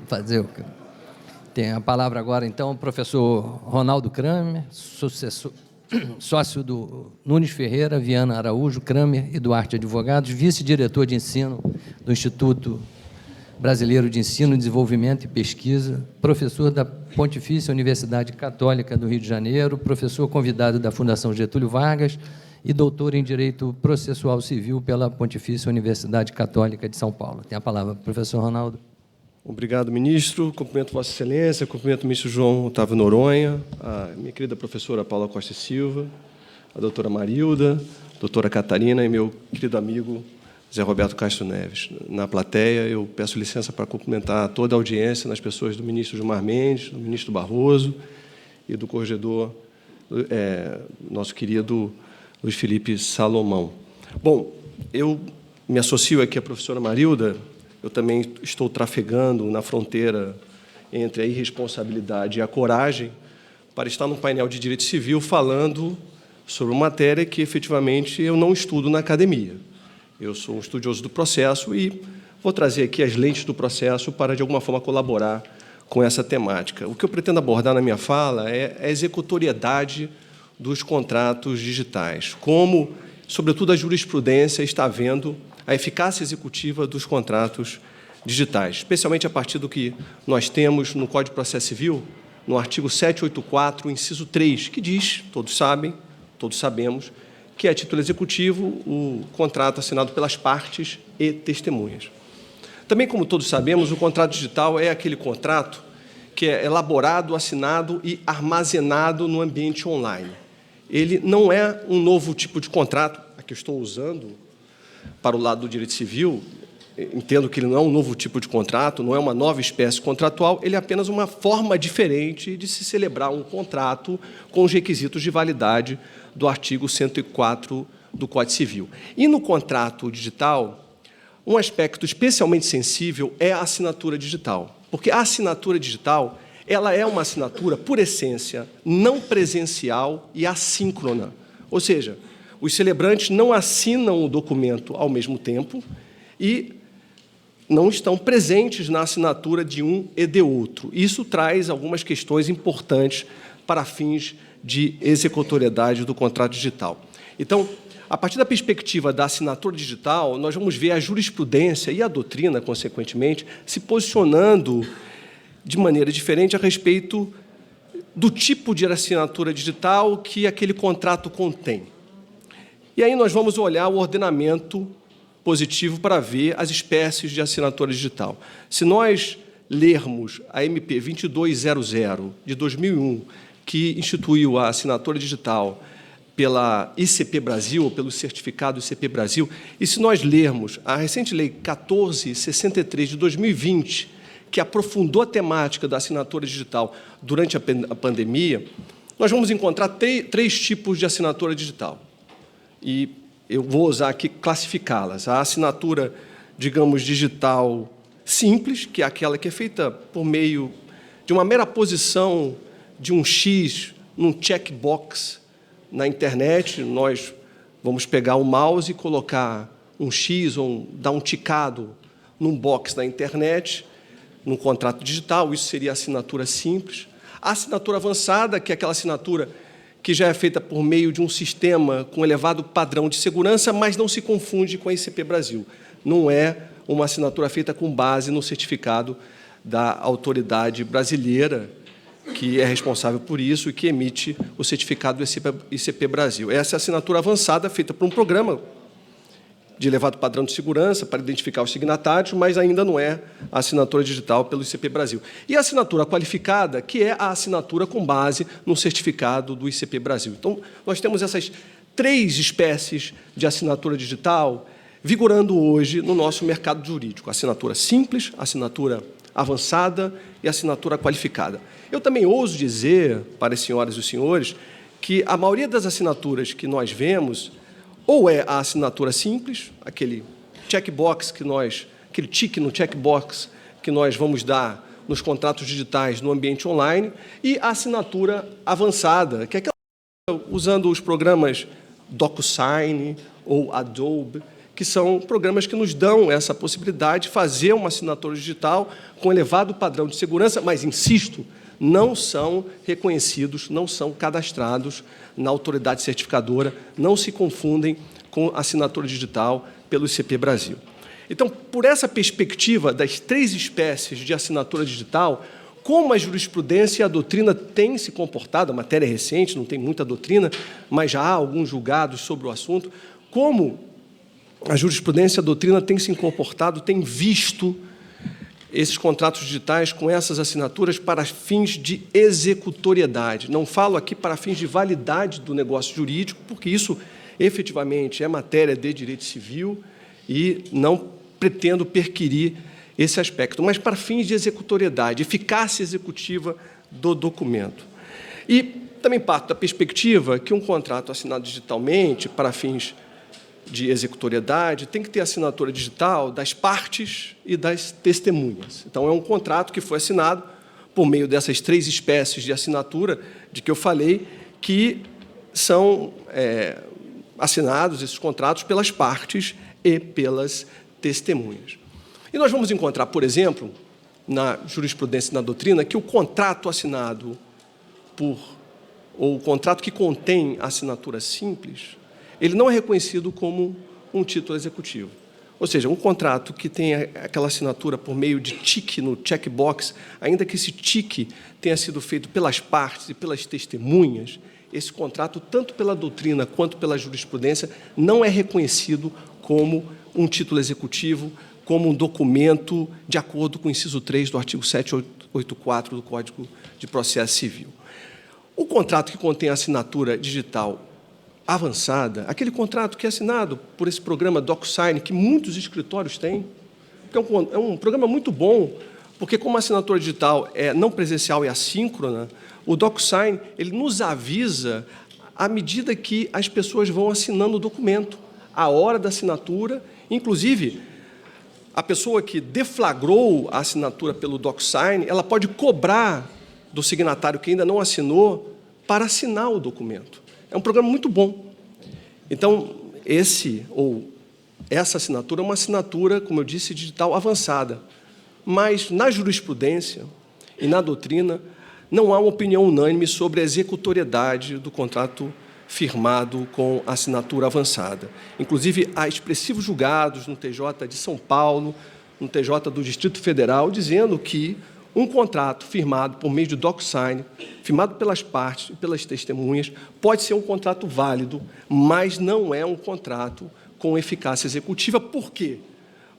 fazer o que... Tem a palavra agora, então, o professor Ronaldo Kramer, sócio do Nunes Ferreira, Viana Araújo, Kramer e Duarte Advogados, vice-diretor de ensino do Instituto Brasileiro de Ensino, Desenvolvimento e Pesquisa, professor da Pontifícia Universidade Católica do Rio de Janeiro, professor convidado da Fundação Getúlio Vargas e doutor em Direito Processual Civil pela Pontifícia Universidade Católica de São Paulo. Tem a palavra, professor Ronaldo. Obrigado, ministro. Cumprimento Vossa Excelência, cumprimento o ministro João Otávio Noronha, a minha querida professora Paula Costa Silva, a doutora Marilda, a doutora Catarina e meu querido amigo Zé Roberto Castro Neves. Na plateia, eu peço licença para cumprimentar toda a audiência, nas pessoas do ministro Gilmar Mendes, do ministro Barroso e do corregedor, nosso querido Luiz Felipe Salomão. Bom, eu me associo aqui à professora Marilda. Eu também estou trafegando na fronteira entre a irresponsabilidade e a coragem para estar num painel de direito civil falando sobre uma matéria que, efetivamente, eu não estudo na academia. Eu sou um estudioso do processo e vou trazer aqui as lentes do processo para, de alguma forma, colaborar com essa temática. O que eu pretendo abordar na minha fala é a executoriedade dos contratos digitais, como, sobretudo, a jurisprudência está vendo a eficácia executiva dos contratos digitais, especialmente a partir do que nós temos no Código de Processo Civil, no artigo 784, inciso 3, que diz, todos sabem, todos sabemos, que é a título executivo o contrato assinado pelas partes e testemunhas. Também, como todos sabemos, o contrato digital é aquele contrato que é elaborado, assinado e armazenado no ambiente online. Ele não é um novo tipo de contrato, a que eu estou usando para o lado do direito civil, entendo que ele não é um novo tipo de contrato, não é uma nova espécie contratual, ele é apenas uma forma diferente de se celebrar um contrato com os requisitos de validade do artigo 104 do Código Civil. E no contrato digital, um aspecto especialmente sensível é a assinatura digital, porque a assinatura digital ela é uma assinatura, por essência, não presencial e assíncrona, ou seja, os celebrantes não assinam o documento ao mesmo tempo e não estão presentes na assinatura de um e de outro. Isso traz algumas questões importantes para fins de executoriedade do contrato digital. Então, a partir da perspectiva da assinatura digital, nós vamos ver a jurisprudência e a doutrina, consequentemente, se posicionando de maneira diferente a respeito do tipo de assinatura digital que aquele contrato contém. E aí nós vamos olhar o ordenamento positivo para ver as espécies de assinatura digital. Se nós lermos a MP 2200, de 2001, que instituiu a assinatura digital pela ICP Brasil, ou pelo certificado ICP Brasil, e se nós lermos a recente Lei 1463, de 2020, que aprofundou a temática da assinatura digital durante a pandemia, nós vamos encontrar 3 tipos de assinatura digital. E eu vou usar aqui classificá-las. A assinatura digamos, digital simples, que é aquela que é feita por meio de uma mera posição de um X num checkbox na internet. Nós vamos pegar o mouse e colocar um X ou dar um ticado num box na internet, num contrato digital. Isso seria a assinatura simples. A assinatura avançada, que é aquela assinatura que já é feita por meio de um sistema com elevado padrão de segurança, mas não se confunde com a ICP Brasil. Não é uma assinatura feita com base no certificado da autoridade brasileira, que é responsável por isso e que emite o certificado do ICP Brasil. Essa é a assinatura avançada, feita por um programa de elevado padrão de segurança para identificar os signatários, mas ainda não é a assinatura digital pelo ICP Brasil. E a assinatura qualificada, que é a assinatura com base no certificado do ICP Brasil. Então, nós temos essas 3 espécies de assinatura digital vigorando hoje no nosso mercado jurídico: a assinatura simples, a assinatura avançada e a assinatura qualificada. Eu também ouso dizer para as senhoras e os senhores que a maioria das assinaturas que nós vemos ou é a assinatura simples, aquele checkbox aquele tique no checkbox que nós vamos dar nos contratos digitais no ambiente online, e a assinatura avançada, que é aquela usando os programas DocuSign ou Adobe, que são programas que nos dão essa possibilidade de fazer uma assinatura digital com elevado padrão de segurança, mas, insisto, não são reconhecidos, não são cadastrados na autoridade certificadora, não se confundem com assinatura digital pelo ICP Brasil. Então, por essa perspectiva das 3 espécies de assinatura digital, como a jurisprudência e a doutrina têm se comportado, a matéria é recente, não tem muita doutrina, mas já há alguns julgados sobre o assunto, como a jurisprudência e a doutrina têm se comportado, têm visto esses contratos digitais com essas assinaturas para fins de executoriedade. Não falo aqui para fins de validade do negócio jurídico, porque isso, efetivamente, é matéria de direito civil e não pretendo perquirir esse aspecto, mas para fins de executoriedade, eficácia executiva do documento. E também parto da perspectiva que um contrato assinado digitalmente para fins de executoriedade tem que ter assinatura digital das partes e das testemunhas. Então, é um contrato que foi assinado por meio dessas 3 espécies de assinatura de que eu falei, que são assinados esses contratos pelas partes e pelas testemunhas. E nós vamos encontrar, por exemplo, na jurisprudência e na doutrina, que o contrato assinado ou o contrato que contém assinatura simples, ele não é reconhecido como um título executivo. Ou seja, um contrato que tem aquela assinatura por meio de tique no checkbox, ainda que esse tique tenha sido feito pelas partes e pelas testemunhas, esse contrato, tanto pela doutrina quanto pela jurisprudência, não é reconhecido como um título executivo, como um documento de acordo com o inciso 3 do artigo 784 do Código de Processo Civil. O contrato que contém assinatura digital avançada, aquele contrato que é assinado por esse programa DocuSign, que muitos escritórios têm, que é um programa muito bom, porque como a assinatura digital é não presencial e assíncrona, o DocuSign ele nos avisa à medida que as pessoas vão assinando o documento, a hora da assinatura, inclusive a pessoa que deflagrou a assinatura pelo DocuSign, ela pode cobrar do signatário que ainda não assinou para assinar o documento. É um programa muito bom. Então, essa assinatura é uma assinatura, como eu disse, digital avançada. Mas, na jurisprudência e na doutrina, não há uma opinião unânime sobre a executoriedade do contrato firmado com assinatura avançada. Inclusive, há expressivos julgados no TJ de São Paulo, no TJ do Distrito Federal, dizendo que um contrato firmado por meio de DocuSign, firmado pelas partes e pelas testemunhas, pode ser um contrato válido, mas não é um contrato com eficácia executiva. Por quê?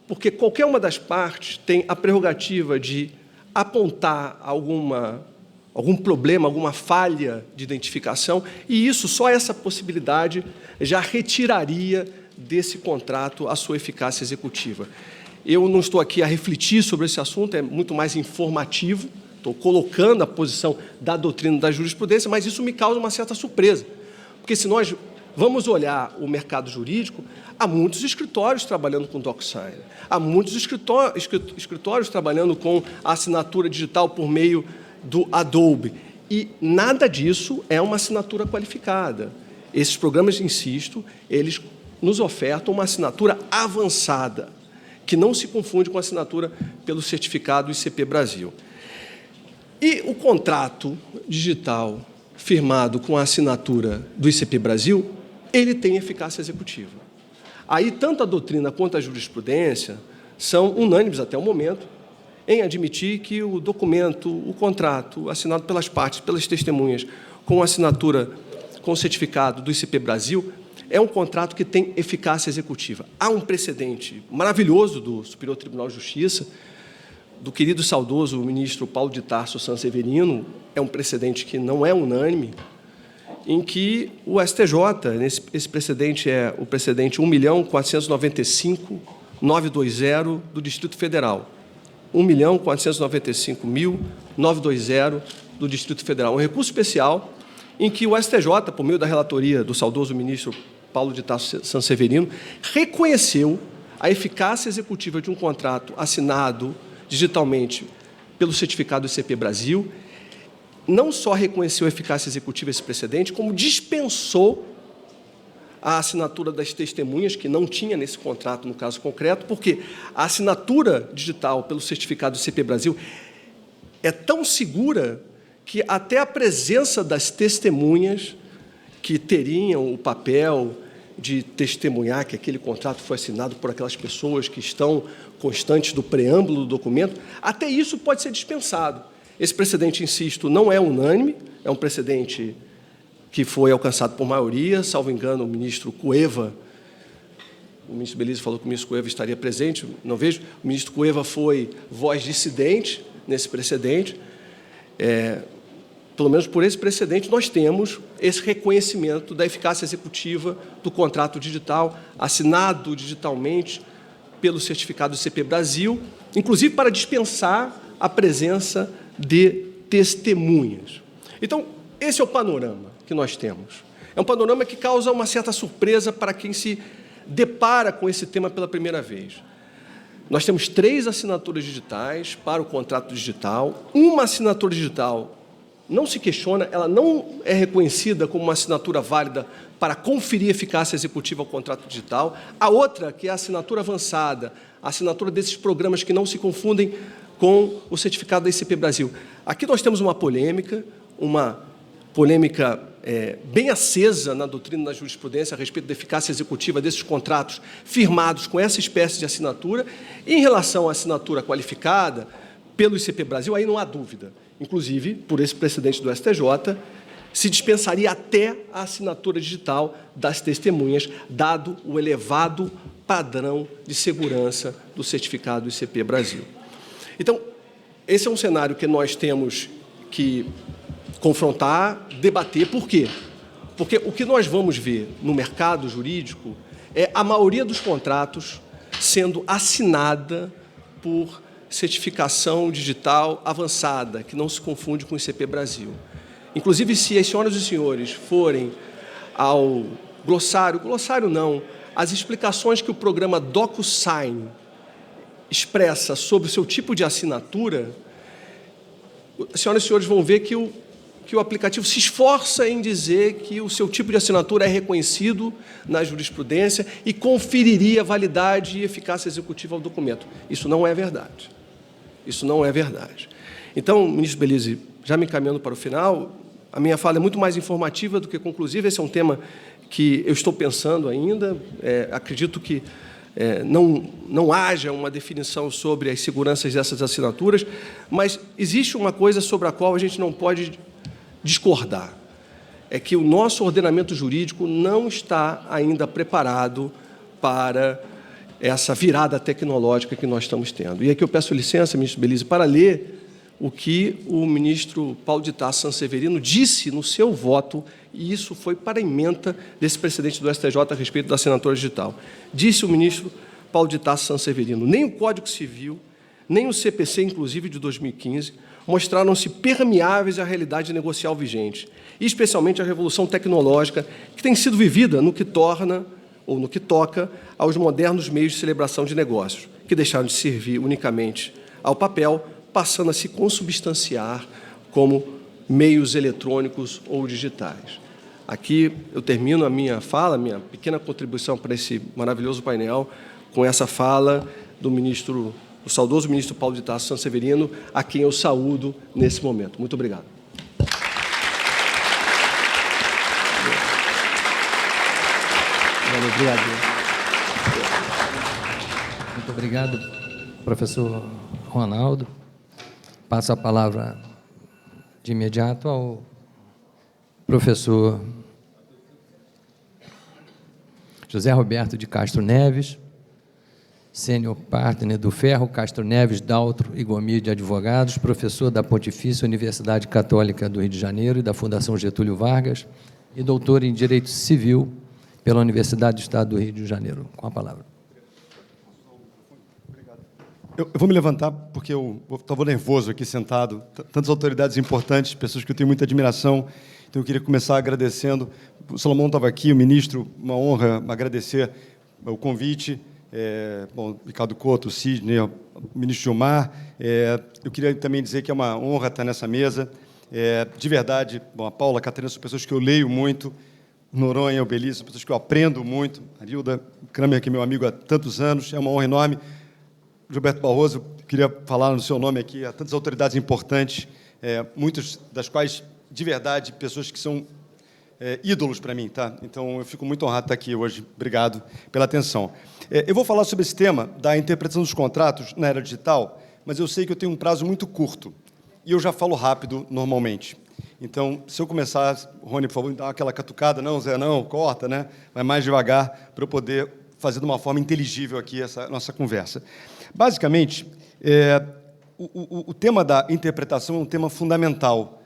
Porque qualquer uma das partes tem a prerrogativa de apontar algum problema, alguma falha de identificação, e isso, só essa possibilidade, já retiraria desse contrato a sua eficácia executiva. Eu não estou aqui a refletir sobre esse assunto, é muito mais informativo, estou colocando a posição da doutrina da jurisprudência, mas isso me causa uma certa surpresa, porque se nós vamos olhar o mercado jurídico, há muitos escritórios trabalhando com DocSign, há muitos escritórios trabalhando com a assinatura digital por meio do Adobe, e nada disso é uma assinatura qualificada. Esses programas, insisto, eles nos ofertam uma assinatura avançada, que não se confunde com a assinatura pelo certificado ICP Brasil. E o contrato digital firmado com a assinatura do ICP Brasil, ele tem eficácia executiva. Aí, tanto a doutrina quanto a jurisprudência são unânimes até o momento em admitir que o documento, o contrato assinado pelas partes, pelas testemunhas, com assinatura, com certificado do ICP Brasil, é um contrato que tem eficácia executiva. Há um precedente maravilhoso do Superior Tribunal de Justiça, do querido e saudoso ministro Paulo de Tarso Sanseverino, é um precedente que não é unânime, em que o STJ, esse precedente é o precedente 1.495.920 do Distrito Federal, 1.495.920 do Distrito Federal, um recurso especial em que o STJ, por meio da relatoria do saudoso ministro Paulo de Tarso Sanseverino, reconheceu a eficácia executiva de um contrato assinado digitalmente pelo certificado ICP Brasil, não só reconheceu a eficácia executiva esse precedente, como dispensou a assinatura das testemunhas, que não tinha nesse contrato, no caso concreto, porque a assinatura digital pelo certificado ICP Brasil é tão segura que até a presença das testemunhas que teriam o papel de testemunhar que aquele contrato foi assinado por aquelas pessoas que estão constantes do preâmbulo do documento, até isso pode ser dispensado. Esse precedente, insisto, não é unânime, é um precedente que foi alcançado por maioria, salvo engano, o ministro Cueva, o ministro Belize falou que o ministro Cueva estaria presente, não vejo, o ministro Cueva foi voz dissidente nesse precedente. Pelo menos por esse precedente, nós temos esse reconhecimento da eficácia executiva do contrato digital, assinado digitalmente pelo certificado ICP Brasil, inclusive para dispensar a presença de testemunhas. Então, esse é o panorama que nós temos. É um panorama que causa uma certa surpresa para quem se depara com esse tema pela primeira vez. Nós temos 3 assinaturas digitais para o contrato digital. Uma assinatura digital não se questiona, ela não é reconhecida como uma assinatura válida para conferir eficácia executiva ao contrato digital. A outra, que é a assinatura avançada, a assinatura desses programas que não se confundem com o certificado da ICP Brasil. Aqui nós temos uma polêmica bem acesa na doutrina da jurisprudência a respeito da eficácia executiva desses contratos firmados com essa espécie de assinatura. Em relação à assinatura qualificada pelo ICP Brasil, aí não há dúvida. Inclusive, por esse precedente do STJ, se dispensaria até a assinatura digital das testemunhas, dado o elevado padrão de segurança do certificado ICP Brasil. Então, esse é um cenário que nós temos que confrontar, debater. Por quê? Porque o que nós vamos ver no mercado jurídico é a maioria dos contratos sendo assinada por certificação digital avançada, que não se confunde com o ICP Brasil. Inclusive, se as senhoras e senhores forem ao glossário não, as explicações que o programa DocSign expressa sobre o seu tipo de assinatura, as senhoras e senhores vão ver que o aplicativo se esforça em dizer que o seu tipo de assinatura é reconhecido na jurisprudência e conferiria validade e eficácia executiva ao documento. Isso não é verdade. Isso não é verdade. Então, ministro Belize, já me encaminhando para o final, a minha fala é muito mais informativa do que conclusiva. Esse é um tema que eu estou pensando ainda. Acredito que não haja uma definição sobre as seguranças dessas assinaturas, mas existe uma coisa sobre a qual a gente não pode discordar. É que o nosso ordenamento jurídico não está ainda preparado para essa virada tecnológica que nós estamos tendo. E aqui eu peço licença, ministro Belize, para ler o que o ministro Paulo de Tarso Sanseverino disse no seu voto, e isso foi para a ementa desse precedente do STJ a respeito da assinatura digital. Disse o ministro Paulo de Tarso Sanseverino: nem o Código Civil, nem o CPC, inclusive, de 2015, mostraram-se permeáveis à realidade negocial vigente, e especialmente à revolução tecnológica que tem sido vivida no que toca aos modernos meios de celebração de negócios, que deixaram de servir unicamente ao papel, passando a se consubstanciar como meios eletrônicos ou digitais. Aqui eu termino a minha fala, minha pequena contribuição para esse maravilhoso painel, com essa fala do saudoso ministro Paulo de Tarso Sanseverino, a quem eu saúdo nesse momento. Muito obrigado. Obrigado. Muito obrigado, professor Ronaldo. Passo a palavra de imediato ao professor José Roberto de Castro Neves, sênior partner do Ferro Castro Neves, Daltro e Gomi de Advogados, professor da Pontifícia Universidade Católica do Rio de Janeiro e da Fundação Getúlio Vargas e doutor em Direito Civil pela Universidade do Estado do Rio de Janeiro. Com a palavra. Eu vou me levantar porque eu estava nervoso aqui sentado. Tantas autoridades importantes, pessoas que eu tenho muita admiração. Então, eu queria começar agradecendo. O Salomão estava aqui, o ministro, uma honra agradecer o convite. Ricardo Couto, o Sidney, o ministro Gilmar. Eu queria também dizer que é uma honra estar nessa mesa. De verdade, a Paula, a Catarina, são pessoas que eu leio muito. Noronha, o Belize, são pessoas que eu aprendo muito. A Arilda Kramer, que é meu amigo há tantos anos, é uma honra enorme. Gilberto Barroso, queria falar no seu nome aqui, há tantas autoridades importantes, muitas das quais, de verdade, pessoas que são ídolos para mim, tá? Então, eu fico muito honrado de estar aqui hoje. Obrigado pela atenção. Eu vou falar sobre esse tema da interpretação dos contratos na era digital, mas eu sei que eu tenho um prazo muito curto e eu já falo rápido normalmente. Então, se eu começar, Rony, por favor, me dá aquela catucada, não, Zé, não, corta, né? Vai mais devagar para eu poder fazer de uma forma inteligível aqui essa nossa conversa. Basicamente, o tema da interpretação é um tema fundamental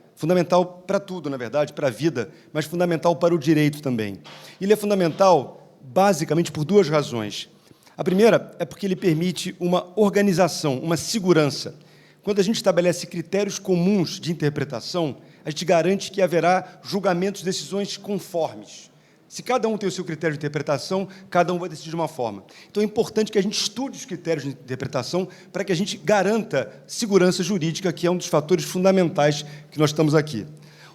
para tudo, na verdade, para a vida, mas fundamental para o direito também. Ele é fundamental, basicamente, por duas razões. A primeira é porque ele permite uma organização, uma segurança. Quando a gente estabelece critérios comuns de interpretação, a gente garante que haverá julgamentos, decisões conformes. Se cada um tem o seu critério de interpretação, cada um vai decidir de uma forma. Então, é importante que a gente estude os critérios de interpretação para que a gente garanta segurança jurídica, que é um dos fatores fundamentais que nós estamos aqui.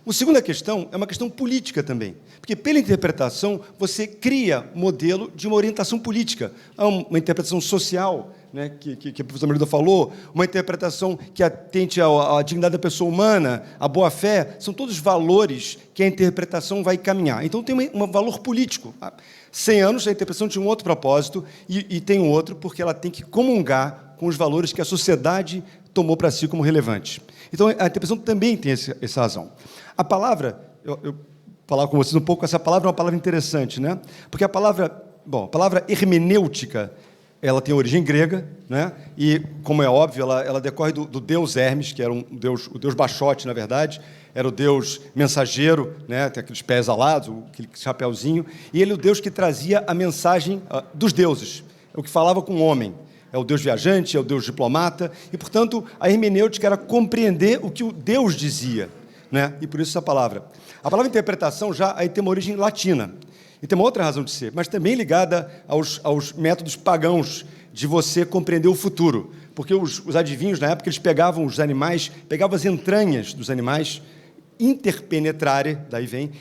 A segunda questão é uma questão política também, porque, pela interpretação, você cria modelo de uma orientação política, uma interpretação social, né, que a professora Marilda falou, uma interpretação que atente à dignidade da pessoa humana, à boa-fé, são todos valores que a interpretação vai caminhar. Então, tem um valor político. Há 100 anos, a interpretação tinha um outro propósito e tem um outro porque ela tem que comungar com os valores que a sociedade tomou para si como relevantes. Então, a interpretação também tem essa razão. A palavra, eu falar com vocês um pouco, essa palavra é uma palavra interessante, né? Porque a palavra hermenêutica, ela tem origem grega, né? E, como é óbvio, ela decorre do deus Hermes, que era o deus Bachote, na verdade, era o deus mensageiro, né? Tem aqueles pés alados, aquele chapéuzinho, e ele é o deus que trazia a mensagem dos deuses, é o que falava com o homem. É o deus viajante, é o deus diplomata, e, portanto, a hermenêutica era compreender o que o Deus dizia, né? E por isso essa palavra. A palavra interpretação já aí tem uma origem latina, e tem uma outra razão de ser, mas também ligada aos métodos pagãos de você compreender o futuro, porque os adivinhos, na época, eles pegavam os animais, pegavam as entranhas dos animais, interpenetrare, daí vem,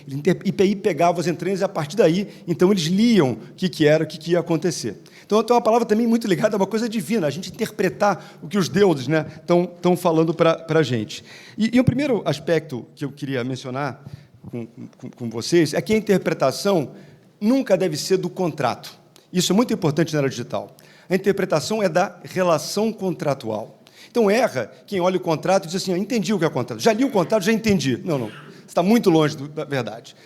e pegavam as entranhas, e a partir daí, então, eles liam o que era, o que ia acontecer. Então, é uma palavra também muito ligada a uma coisa divina, a gente interpretar o que os deuses, né, estão falando para a gente. E o primeiro aspecto que eu queria mencionar com vocês é que a interpretação nunca deve ser do contrato. Isso é muito importante na era digital. A interpretação é da relação contratual. Então, erra quem olha o contrato e diz assim, entendi o que é o contrato, já li o contrato, já entendi. Não, você está muito longe da verdade.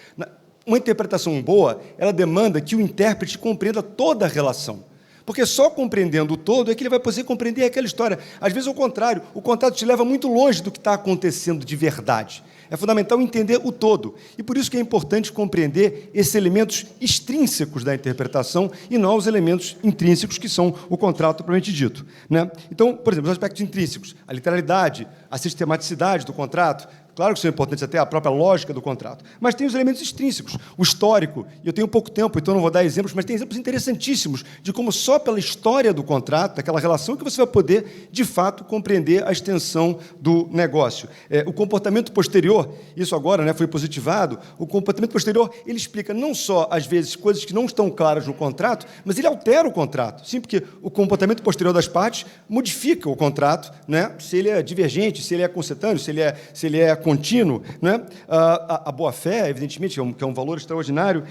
Uma interpretação boa, ela demanda que o intérprete compreenda toda a relação. Porque só compreendendo o todo é que ele vai poder compreender aquela história. Às vezes, ao contrário, o contrato te leva muito longe do que está acontecendo de verdade. É fundamental entender o todo. E por isso que é importante compreender esses elementos extrínsecos da interpretação e não os elementos intrínsecos, que são o contrato propriamente dito, né? Então, por exemplo, os aspectos intrínsecos, a literalidade, a sistematicidade do contrato, claro que são importantes até a própria lógica do contrato, mas tem os elementos extrínsecos, o histórico, e eu tenho pouco tempo, então não vou dar exemplos, mas tem exemplos interessantíssimos de como só pela história do contrato, daquela relação, que você vai poder, de fato, compreender a extensão do negócio. O comportamento posterior, isso agora, né, foi positivado, o comportamento posterior, ele explica não só, às vezes, coisas que não estão claras no contrato, mas ele altera o contrato, sim, porque o comportamento posterior das partes modifica o contrato, né, se ele é divergente, se ele é concetâneo, se ele é contínuo, né? A boa-fé, evidentemente, que é um valor extraordinário.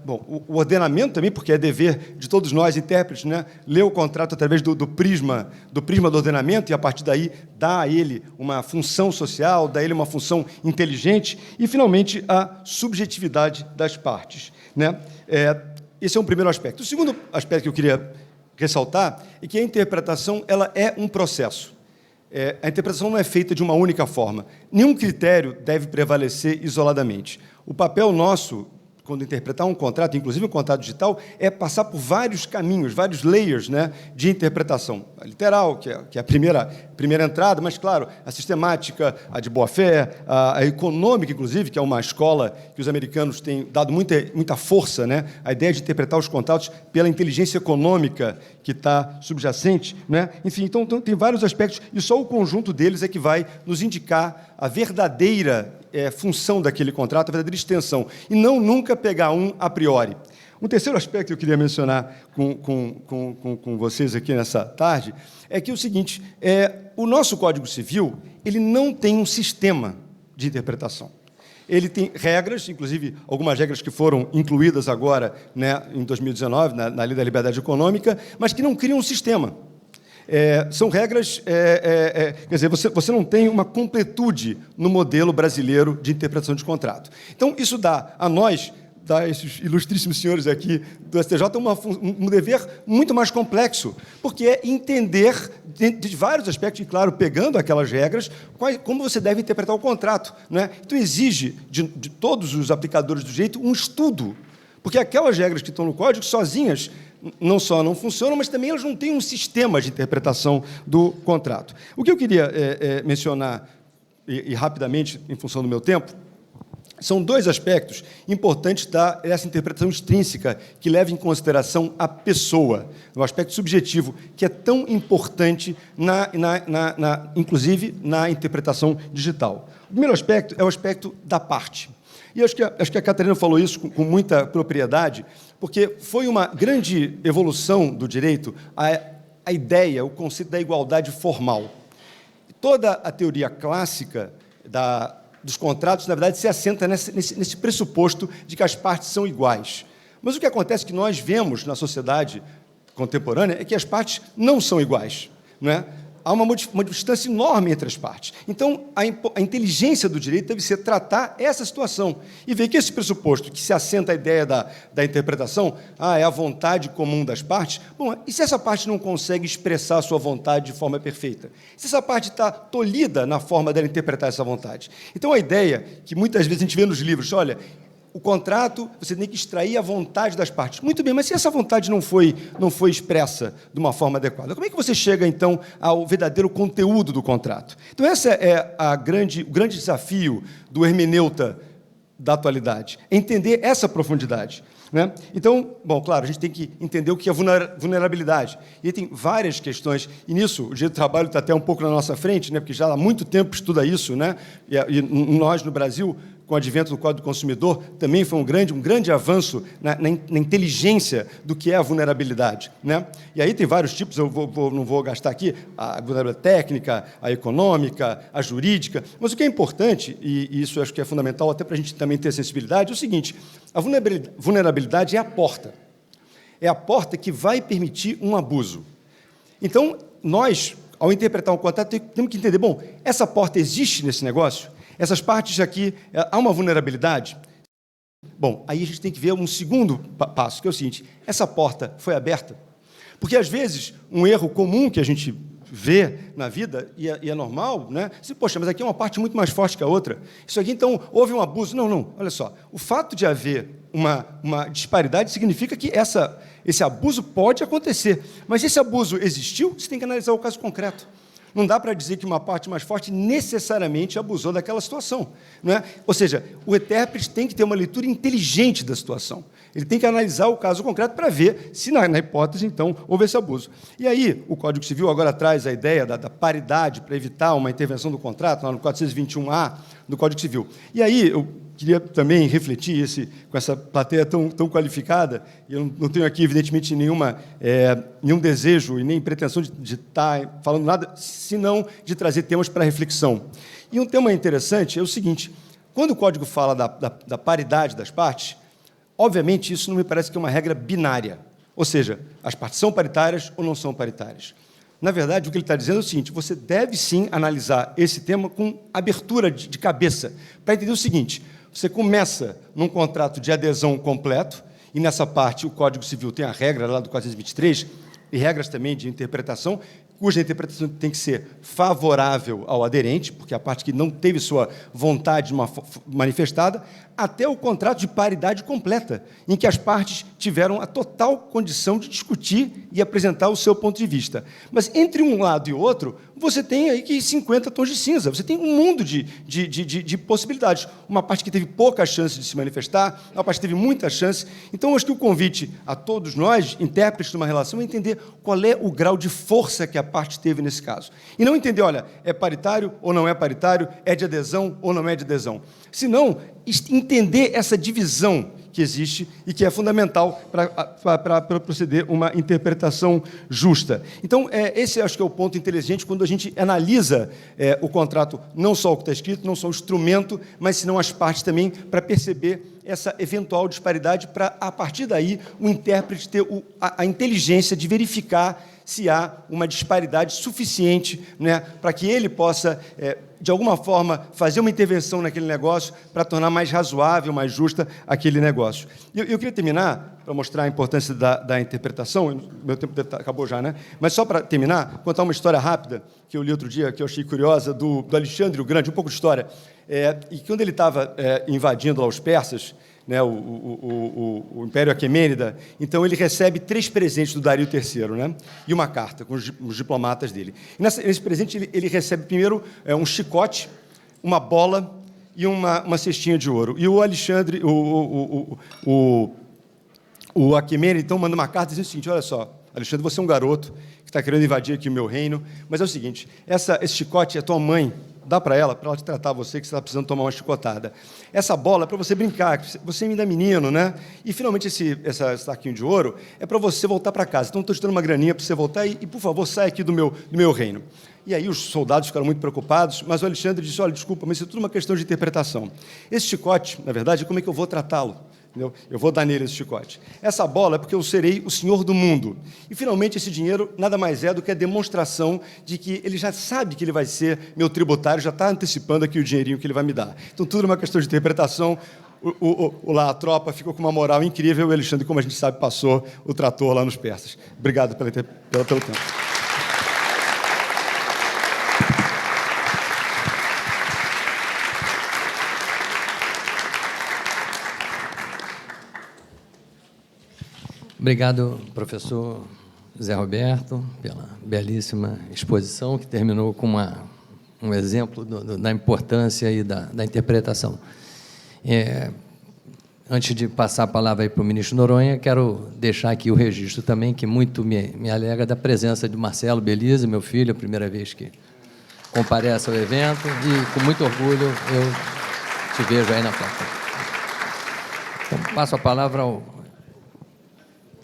Bom, o ordenamento também, porque é dever de todos nós, intérpretes, né? Ler o contrato através do prisma do ordenamento e, a partir daí, dar a ele uma função social, dar a ele uma função inteligente e, finalmente, a subjetividade das partes, né? Esse é um primeiro aspecto. O segundo aspecto que eu queria ressaltar é que a interpretação ela é um processo. A interpretação não é feita de uma única forma. Nenhum critério deve prevalecer isoladamente. O papel nosso, quando interpretar um contrato, inclusive um contrato digital, é passar por vários caminhos, vários layers, né, de interpretação. A literal, que é a primeira entrada, mas, claro, a sistemática, a de boa-fé, a econômica, inclusive, que é uma escola que os americanos têm dado muita força, né, a ideia de interpretar os contratos pela inteligência econômica que está subjacente, né? Enfim, então tem vários aspectos, e só o conjunto deles é que vai nos indicar a verdadeira função daquele contrato, a verdadeira extensão, e não nunca pegar um a priori. Um terceiro aspecto que eu queria mencionar com vocês aqui nessa tarde é que é o seguinte, o nosso Código Civil ele não tem um sistema de interpretação. Ele tem regras, inclusive algumas regras que foram incluídas agora, né, em 2019, na Lei da Liberdade Econômica, mas que não criam um sistema. São regras, quer dizer, você não tem uma completude no modelo brasileiro de interpretação de contrato. Então, isso dá a nós, dá a esses ilustríssimos senhores aqui do STJ, um dever muito mais complexo, porque é entender, de vários aspectos, e, claro, pegando aquelas regras, como você deve interpretar o contrato, né? Então, exige de todos os aplicadores do direito um estudo, porque aquelas regras que estão no Código, sozinhas, não só não funcionam, mas também elas não têm um sistema de interpretação do contrato. O que eu queria mencionar, e rapidamente, em função do meu tempo, são dois aspectos importantes dessa interpretação extrínseca que leva em consideração a pessoa, o aspecto subjetivo, que é tão importante, inclusive, na interpretação digital. O primeiro aspecto é o aspecto da parte. E acho que a Catarina falou isso com muita propriedade, porque foi uma grande evolução do direito a ideia, o conceito da igualdade formal. Toda a teoria clássica dos contratos, na verdade, se assenta nesse pressuposto de que as partes são iguais. Mas o que acontece que nós vemos na sociedade contemporânea é que as partes não são iguais, não é? Há uma distância enorme entre as partes. Então, a inteligência do direito deve ser tratar essa situação e ver que esse pressuposto, que se assenta a ideia da interpretação, é a vontade comum das partes, bom, e se essa parte não consegue expressar a sua vontade de forma perfeita? Se essa parte está tolhida na forma dela interpretar essa vontade? Então, a ideia que muitas vezes a gente vê nos livros, olha, o contrato, você tem que extrair a vontade das partes. Muito bem, mas se essa vontade não foi expressa de uma forma adequada, como é que você chega, então, ao verdadeiro conteúdo do contrato? Então, esse é o grande desafio do hermeneuta da atualidade, entender essa profundidade, né? Então, bom, claro, a gente tem que entender o que é vulnerabilidade. E tem várias questões, e nisso o direito do trabalho está até um pouco na nossa frente, né, porque já há muito tempo estuda isso, né? E nós, no Brasil, com o advento do Código do Consumidor, também foi um grande avanço na inteligência do que é a vulnerabilidade, né? E aí tem vários tipos, eu não vou gastar aqui, a vulnerabilidade técnica, a econômica, a jurídica, mas o que é importante, e isso eu acho que é fundamental até para a gente também ter sensibilidade, é o seguinte, a vulnerabilidade é a porta. É a porta que vai permitir um abuso. Então, nós, ao interpretar um contrato, temos que entender, bom, essa porta existe nesse negócio? Essas partes aqui, há uma vulnerabilidade? Bom, aí a gente tem que ver um segundo passo, que é o seguinte, essa porta foi aberta? Porque, às vezes, um erro comum que a gente vê na vida, e é normal, né? Poxa, mas aqui é uma parte muito mais forte que a outra. Isso aqui, então, houve um abuso. Não, olha só. O fato de haver uma disparidade significa que esse abuso pode acontecer. Mas esse abuso existiu, você tem que analisar o caso concreto. Não dá para dizer que uma parte mais forte necessariamente abusou daquela situação. Não é? Ou seja, o intérprete tem que ter uma leitura inteligente da situação. Ele tem que analisar o caso concreto para ver se, na hipótese, então, houve esse abuso. E aí, o Código Civil agora traz a ideia da paridade para evitar uma intervenção do contrato, lá no 421A do Código Civil. E aí, eu queria também refletir com essa plateia tão qualificada, e eu não tenho aqui, evidentemente, nenhum desejo e nem pretensão de estar falando nada, senão de trazer temas para reflexão. E um tema interessante é o seguinte: quando o Código fala da paridade das partes, obviamente, isso não me parece que é uma regra binária, ou seja, as partes são paritárias ou não são paritárias. Na verdade, o que ele está dizendo é o seguinte: você deve, sim, analisar esse tema com abertura de cabeça, para entender o seguinte: você começa num contrato de adesão completo, e nessa parte o Código Civil tem a regra lá do 423, e regras também de interpretação, cuja interpretação tem que ser favorável ao aderente, porque é a parte que não teve sua vontade manifestada, até o contrato de paridade completa, em que as partes tiveram a total condição de discutir e apresentar o seu ponto de vista. Mas, entre um lado e outro, você tem aí que 50 tons de cinza, você tem um mundo de possibilidades. Uma parte que teve pouca chance de se manifestar, uma parte que teve muita chance. Então, acho que o convite a todos nós, intérpretes de uma relação, é entender qual é o grau de força que a parte teve nesse caso. E não entender, olha, é paritário ou não é paritário, é de adesão ou não é de adesão. Senão, entender essa divisão que existe e que é fundamental para proceder uma interpretação justa. Então, esse acho que é o ponto inteligente quando a gente analisa o contrato, não só o que está escrito, não só o instrumento, mas senão as partes também, para perceber essa eventual disparidade, para, a partir daí, o intérprete ter a inteligência de verificar se há uma disparidade suficiente, né, para que ele possa, de alguma forma, fazer uma intervenção naquele negócio para tornar mais razoável, mais justa aquele negócio. Eu queria terminar, para mostrar a importância da interpretação, meu tempo acabou já, né? Mas só para terminar, contar uma história rápida que eu li outro dia, que eu achei curiosa, do Alexandre o Grande, um pouco de história, e que quando ele estava invadindo lá os persas, né, o Império Aquemênida, então ele recebe 3 presentes do Dario III, né, e uma carta com os diplomatas dele. E nesse presente ele recebe primeiro um chicote, uma bola e uma cestinha de ouro. E o Alexandre, o Aquemênida, então, manda uma carta dizendo o seguinte: olha só, Alexandre, você é um garoto que está querendo invadir aqui o meu reino, mas é o seguinte, esse chicote é tua mãe, dá para ela te tratar você, que você está precisando tomar uma chicotada. Essa bola é para você brincar, você ainda é menino, né? E, finalmente, esse saquinho de ouro é para você voltar para casa. Então, estou te dando uma graninha para você voltar e, por favor, sai aqui do meu reino. E aí os soldados ficaram muito preocupados, mas o Alexandre disse: olha, desculpa, mas isso é tudo uma questão de interpretação. Esse chicote, na verdade, como é que eu vou tratá-lo? Entendeu? Eu vou dar nele esse chicote. Essa bola é porque eu serei o senhor do mundo. E, finalmente, esse dinheiro nada mais é do que a demonstração de que ele já sabe que ele vai ser meu tributário, já está antecipando aqui o dinheirinho que ele vai me dar. Então, tudo é uma questão de interpretação. Lá a tropa ficou com uma moral incrível, e o Alexandre, como a gente sabe, passou o trator lá nos persas. Obrigado pelo tempo. Obrigado, professor Zé Roberto, pela belíssima exposição, que terminou com um exemplo da importância e da interpretação. Antes de passar a palavra para o ministro Noronha, quero deixar aqui o registro também, que muito me alegra, da presença de Marcelo Belize, meu filho, a primeira vez que comparece ao evento, e com muito orgulho eu te vejo aí na plateia. Então, passo a palavra ao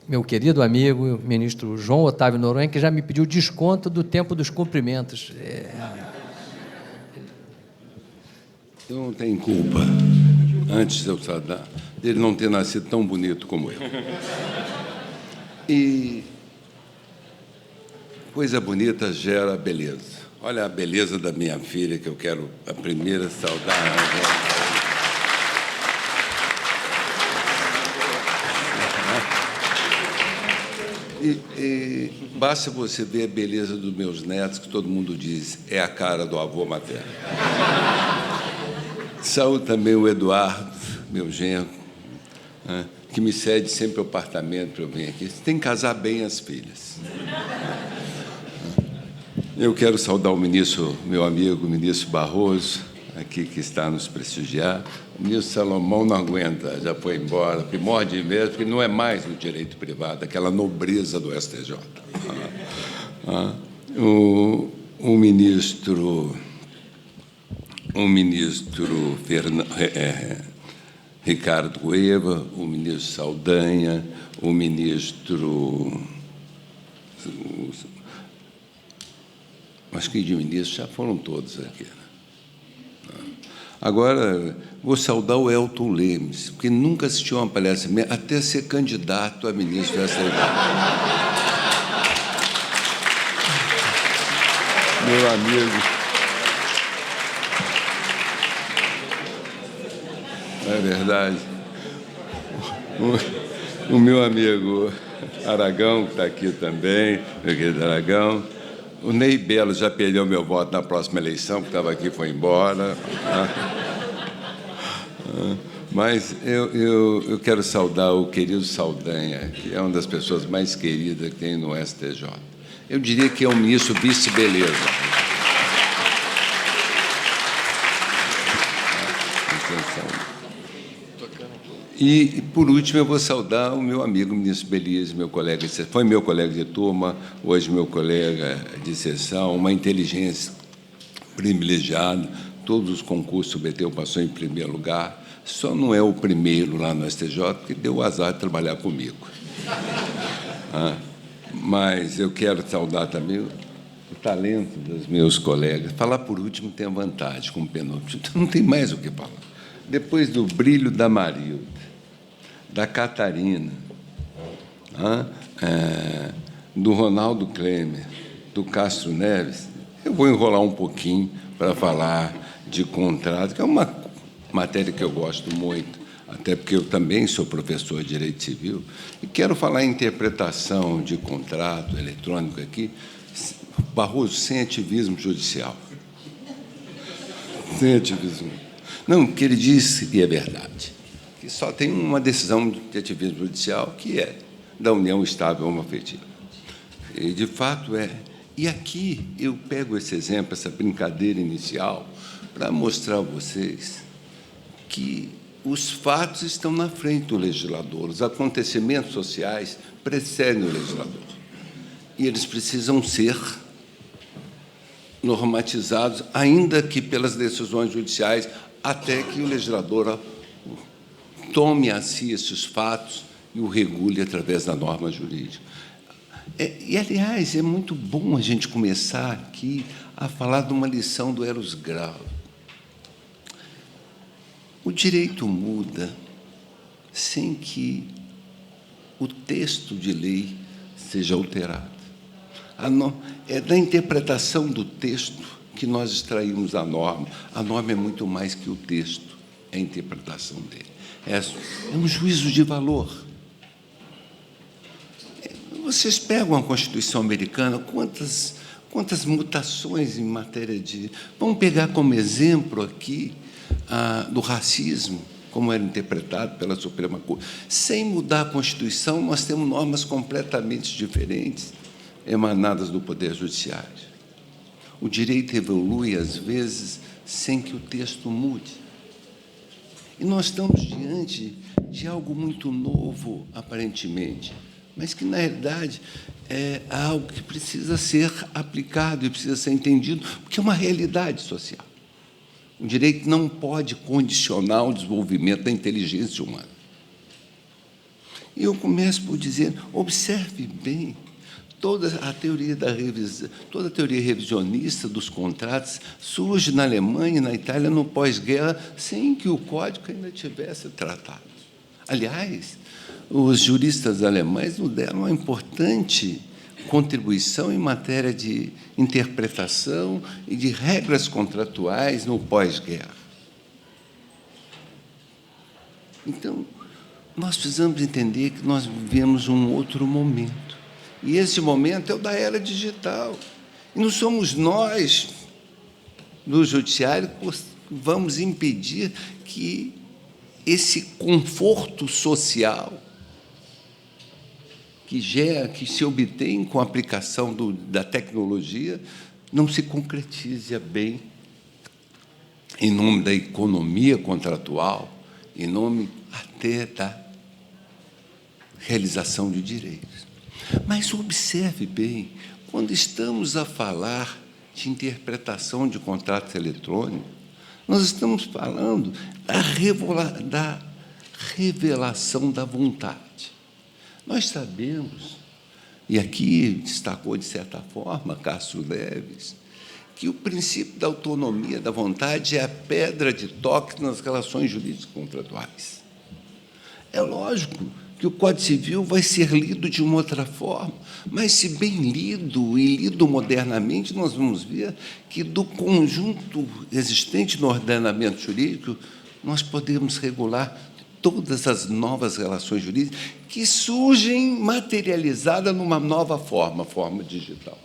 meu querido amigo, o ministro João Otávio Noronha, que já me pediu desconto do tempo dos cumprimentos. Eu não tenho culpa, antes de eu saudar, dele não ter nascido tão bonito como eu. E coisa bonita gera beleza. Olha a beleza da minha filha, que eu quero a primeira saudar. Basta você ver a beleza dos meus netos, que todo mundo diz, é a cara do avô materno. Saúdo também o Eduardo, meu genro, né, que me cede sempre o apartamento para eu vir aqui. Você tem que casar bem as filhas. Eu quero saudar o ministro, meu amigo, o ministro Barroso, aqui que está a nos prestigiar. O ministro Salomão não aguenta, já foi embora, primórdio mesmo, porque não é mais o direito privado, aquela nobreza do STJ. O ministro Ricardo Cueva, o ministro Saldanha, o ministro... Acho que de ministros já foram todos aqui. Né? Agora, vou saudar o Elton Lemes, porque nunca assistiu a uma palestra minha, até ser candidato a ministro dessa meu amigo. É verdade. O meu amigo Aragão, que está aqui também, meu querido Aragão. O Ney Belo já perdeu meu voto na próxima eleição, porque estava aqui e foi embora. Mas eu quero saudar o querido Saldanha, que é uma das pessoas mais queridas que tem no STJ. Eu diria que é um ministro vice-beleza. E, por último, eu vou saudar o meu amigo, ministro Belize, meu colega, foi meu colega de turma, hoje meu colega de sessão, uma inteligência privilegiada, todos os concursos submeteu, passou em primeiro lugar, só não é o primeiro lá no STJ, porque deu o azar de trabalhar comigo. Mas eu quero saudar também o talento dos meus colegas. Falar por último tem a vantagem, como penúltimo, então não tem mais o que falar. Depois do brilho da Marilda, da Catarina, do Ronaldo Klemer, do Castro Neves, eu vou enrolar um pouquinho para falar de contrato, que é uma matéria que eu gosto muito, até porque eu também sou professor de Direito Civil, e quero falar em interpretação de contrato eletrônico aqui, Barroso, sem ativismo judicial. Sem ativismo. Não, o que ele disse que é verdade, que só tem uma decisão de ativismo judicial, que é da união estável homoafetiva. E, de fato, é. E aqui eu pego esse exemplo, essa brincadeira inicial, para mostrar a vocês que os fatos estão na frente do legislador, os acontecimentos sociais precedem o legislador. E eles precisam ser normatizados, ainda que pelas decisões judiciais, até que o legislador tome a si esses fatos e o regule através da norma jurídica. E, aliás, é muito bom a gente começar aqui a falar de uma lição do Eros Grau. O direito muda sem que o texto de lei seja alterado. É da interpretação do texto que nós extraímos a norma. A norma é muito mais que o texto, é a interpretação dele. É um juízo de valor. Vocês pegam a Constituição americana, quantas mutações em matéria de... Vamos pegar como exemplo aqui do racismo, como era interpretado pela Suprema Corte. Sem mudar a Constituição, nós temos normas completamente diferentes, emanadas do Poder Judiciário. O direito evolui, às vezes, sem que o texto mude. E nós estamos diante de algo muito novo, aparentemente, mas que, na realidade, é algo que precisa ser aplicado e precisa ser entendido, porque é uma realidade social. O direito não pode condicionar o desenvolvimento da inteligência humana. E eu começo por dizer, observe bem, toda a teoria revisionista dos contratos surge na Alemanha e na Itália no pós-guerra, sem que o Código ainda tivesse tratado. Aliás, os juristas alemães nos deram uma importante contribuição em matéria de interpretação e de regras contratuais no pós-guerra. Então, nós precisamos entender que nós vivemos um outro momento, E esse momento é o da era digital. E não somos nós, do Judiciário, que vamos impedir que esse conforto social que se obtém com a aplicação da tecnologia não se concretize bem em nome da economia contratual, em nome até da realização de direitos. Mas observe bem, quando estamos a falar de interpretação de contratos eletrônicos, nós estamos falando da revelação da vontade. Nós sabemos, e aqui destacou, de certa forma, Cássio Neves, que o princípio da autonomia da vontade é a pedra de toque nas relações jurídicas contratuais. É lógico que o Código Civil vai ser lido de uma outra forma, mas, se bem lido e lido modernamente, nós vamos ver que, do conjunto existente no ordenamento jurídico, nós podemos regular todas as novas relações jurídicas que surgem materializadas numa nova forma, forma digital.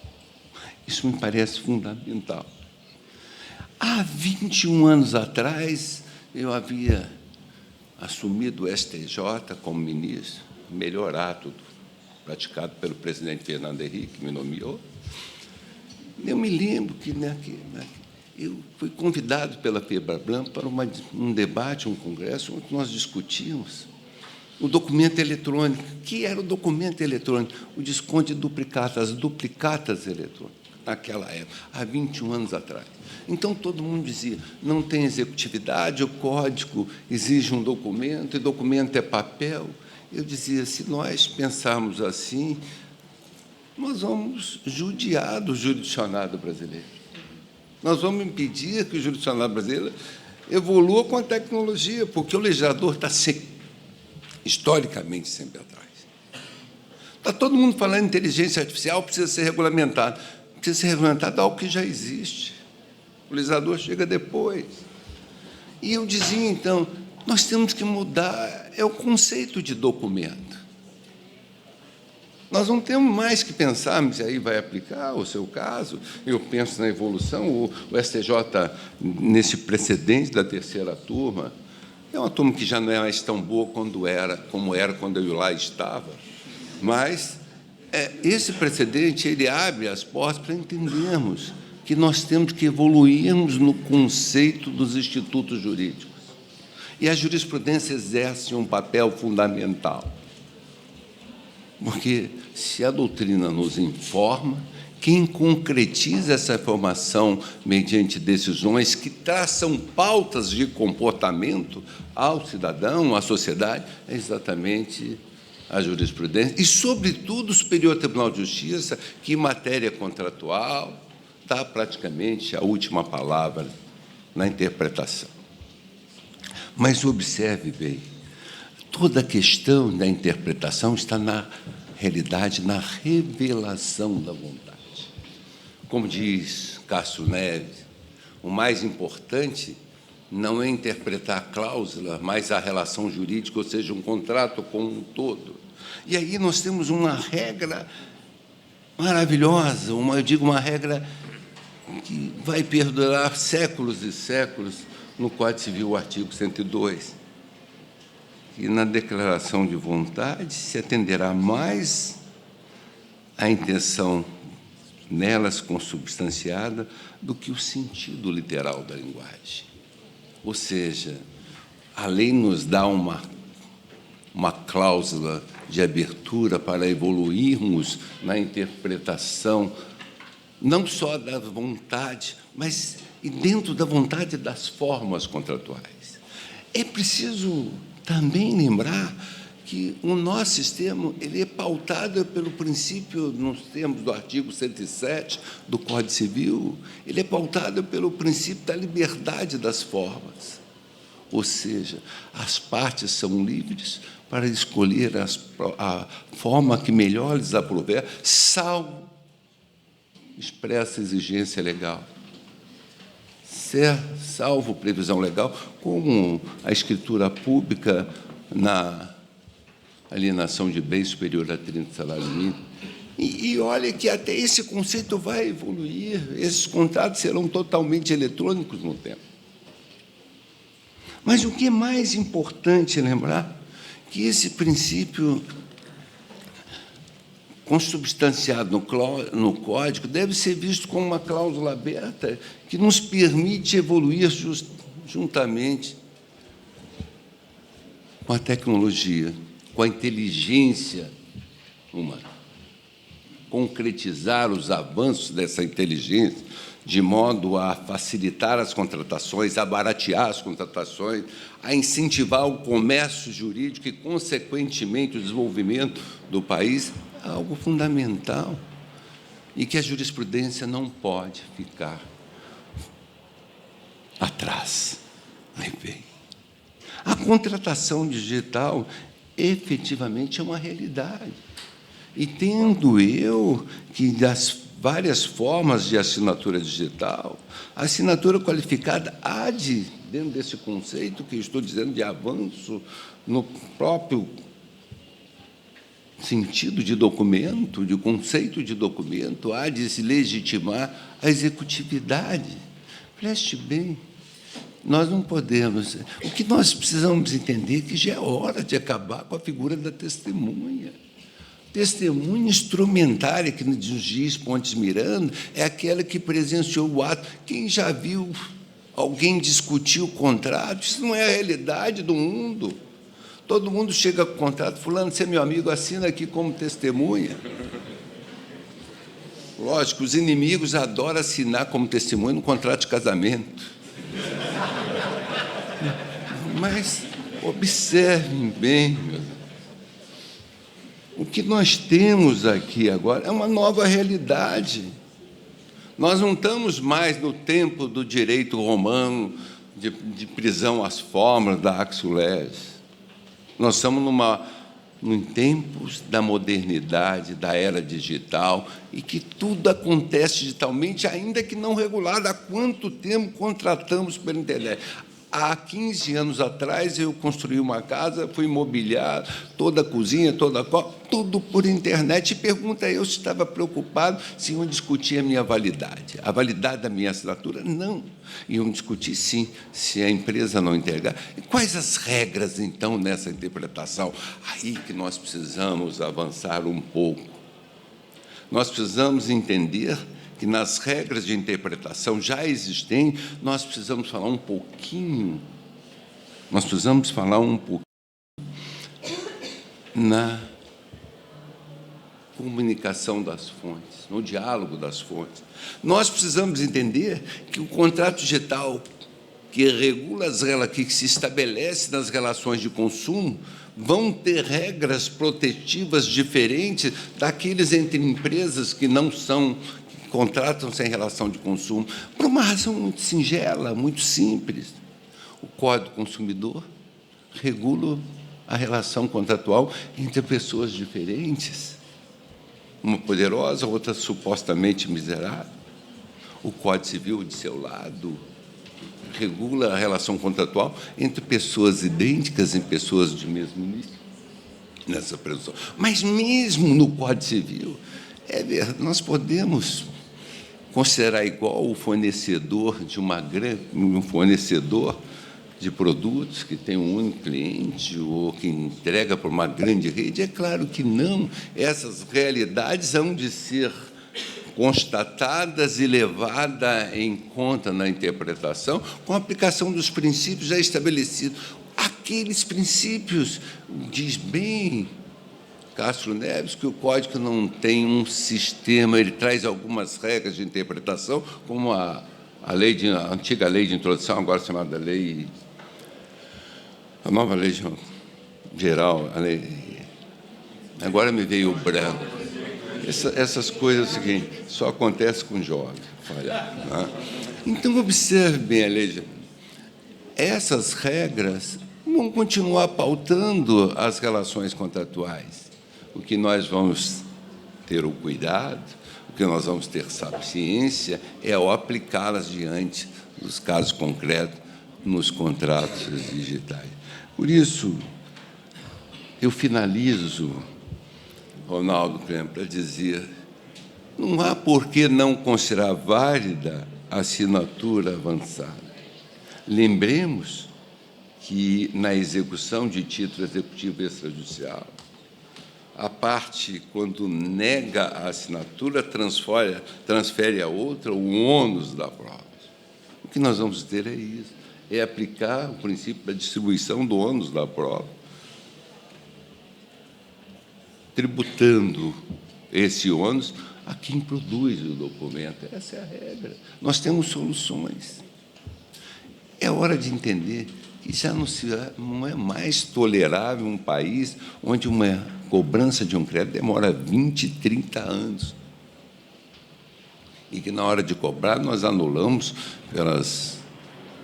Isso me parece fundamental. Há 21 anos atrás, eu havia assumido o STJ como ministro, melhor ato praticado pelo presidente Fernando Henrique, que me nomeou. Eu me lembro que eu fui convidado pela FEBRABLAN para um debate, um congresso, onde nós discutimos o documento eletrônico. O que era o documento eletrônico? O desconto de duplicatas, as duplicatas eletrônicas, naquela época, há 21 anos atrás. Então, todo mundo dizia, não tem executividade, o código exige um documento, e documento é papel. Eu dizia, se nós pensarmos assim, nós vamos judiar do jurisdicionado brasileiro. Nós vamos impedir que o jurisdicionado brasileiro evolua com a tecnologia, porque o legislador está historicamente sempre atrás. Está todo mundo falando em inteligência artificial, precisa ser regulamentado. Precisa ser regulamentado algo que já existe. O legislador chega depois. E eu dizia, então, nós temos que mudar o conceito de documento. Nós não temos mais que pensar, mas aí vai aplicar o seu caso. Eu penso na evolução. O STJ, nesse precedente da terceira turma, é uma turma que já não é mais tão boa como era quando eu lá estava, mas esse precedente ele abre as portas para entendermos que nós temos que evoluirmos no conceito dos institutos jurídicos. E a jurisprudência exerce um papel fundamental. Porque, se a doutrina nos informa, quem concretiza essa informação mediante decisões que traçam pautas de comportamento ao cidadão, à sociedade, é exatamente a jurisprudência. E, sobretudo, o Superior Tribunal de Justiça, que, em matéria contratual, dá praticamente a última palavra na interpretação. Mas observe bem, toda a questão da interpretação está, na realidade, na revelação da vontade. Como diz Cássio Neves, o mais importante não é interpretar a cláusula, mas a relação jurídica, ou seja, um contrato como um todo. E aí nós temos uma regra maravilhosa, uma regra que vai perdurar séculos e séculos no Código Civil, o artigo 102. E na declaração de vontade se atenderá mais à intenção nelas consubstanciada do que o sentido literal da linguagem. Ou seja, a lei nos dá uma cláusula de abertura para evoluirmos na interpretação não só da vontade, mas e dentro da vontade das formas contratuais. É preciso também lembrar que o nosso sistema ele é pautado pelo princípio, nos termos do artigo 107 do Código Civil, ele é pautado pelo princípio da liberdade das formas. Ou seja, as partes são livres para escolher a forma que melhor lhes aprouver, salvo expressa exigência legal. Salvo previsão legal, como a escritura pública na alienação de bens superior a 30 salários mínimos, E olha que até esse conceito vai evoluir, esses contratos serão totalmente eletrônicos no tempo. Mas o que é mais importante lembrar que esse princípio consubstanciado no Código deve ser visto como uma cláusula aberta que nos permite evoluir juntamente com a tecnologia, com a inteligência humana. Concretizar os avanços dessa inteligência de modo a facilitar as contratações, a baratear as contratações, a incentivar o comércio jurídico e, consequentemente, o desenvolvimento do país, é algo fundamental e que a jurisprudência não pode ficar atrás. Aí vem. A contratação digital efetivamente é uma realidade. E tendo eu que das várias formas de assinatura digital, a assinatura qualificada há de, dentro desse conceito que eu estou dizendo de avanço no próprio sentido de documento, de conceito de documento, há de se legitimar a executividade. Preste bem, nós não podemos... O que nós precisamos entender é que já é hora de acabar com a figura da testemunha. Testemunha instrumentária, que diz o juiz Pontes Miranda, é aquela que presenciou o ato. Quem já viu alguém discutir o contrato? Isso não é a realidade do mundo. Todo mundo chega com o contrato, fulano, você é meu amigo, assina aqui como testemunha. Lógico, os inimigos adoram assinar como testemunha no contrato de casamento. Mas observem bem, meus amigos. O que nós temos aqui agora é uma nova realidade. Nós não estamos mais no tempo do direito romano, de prisão às formas da Axio Legis. Nós estamos em tempos da modernidade, da era digital, e que tudo acontece digitalmente, ainda que não regulado. Há quanto tempo contratamos pela internet? Há 15 anos atrás, eu construí uma casa, fui mobiliar toda a cozinha, tudo por internet. E pergunta eu se estava preocupado se iam discutir a minha validade. A validade da minha assinatura? Não. Iam discutir, sim, se a empresa não entregar. E quais as regras, então, nessa interpretação? Aí que nós precisamos avançar um pouco. Nós precisamos entender que nas regras de interpretação já existentes, nós precisamos falar um pouquinho na comunicação das fontes, no diálogo das fontes. Nós precisamos entender que o contrato digital que regula que se estabelece nas relações de consumo vão ter regras protetivas diferentes daqueles entre empresas que não são, que contratam-se em relação de consumo, por uma razão muito singela, muito simples. O Código do Consumidor regula a relação contratual entre pessoas diferentes, uma poderosa, outra supostamente miserável. O Código Civil, de seu lado, regula a relação contratual entre pessoas idênticas em pessoas de mesmo nível, nessa presunção. Mas mesmo no Código Civil, nós podemos considerar igual o fornecedor de um fornecedor de produtos que tem um único cliente ou que entrega para uma grande rede? É claro que não. Essas realidades hão de ser constatadas e levadas em conta na interpretação com a aplicação dos princípios já estabelecidos. Aqueles princípios, diz bem Castro Neves, que o Código não tem um sistema, ele traz algumas regras de interpretação, como a antiga lei de introdução, agora chamada a nova lei geral, agora me veio o branco. Essas coisas é o seguinte, só acontece com jovem. Né? Então, observe bem a lei. Essas regras vão continuar pautando as relações contratuais. O que nós vamos ter o cuidado, o que nós vamos ter sapiência, é ao aplicá-las diante dos casos concretos nos contratos digitais. Por isso, eu finalizo Ronaldo Krempler dizia: não há por que não considerar válida a assinatura avançada. Lembremos que, na execução de título executivo extrajudicial, a parte, quando nega a assinatura, transfere a outra o ônus da prova. O que nós vamos ter é isso, é aplicar o princípio da distribuição do ônus da prova, tributando esse ônus a quem produz o documento. Essa é a regra. Nós temos soluções. É hora de entender que já não é mais tolerável um país onde uma cobrança de um crédito demora 20, 30 anos. E que, na hora de cobrar, nós anulamos pelas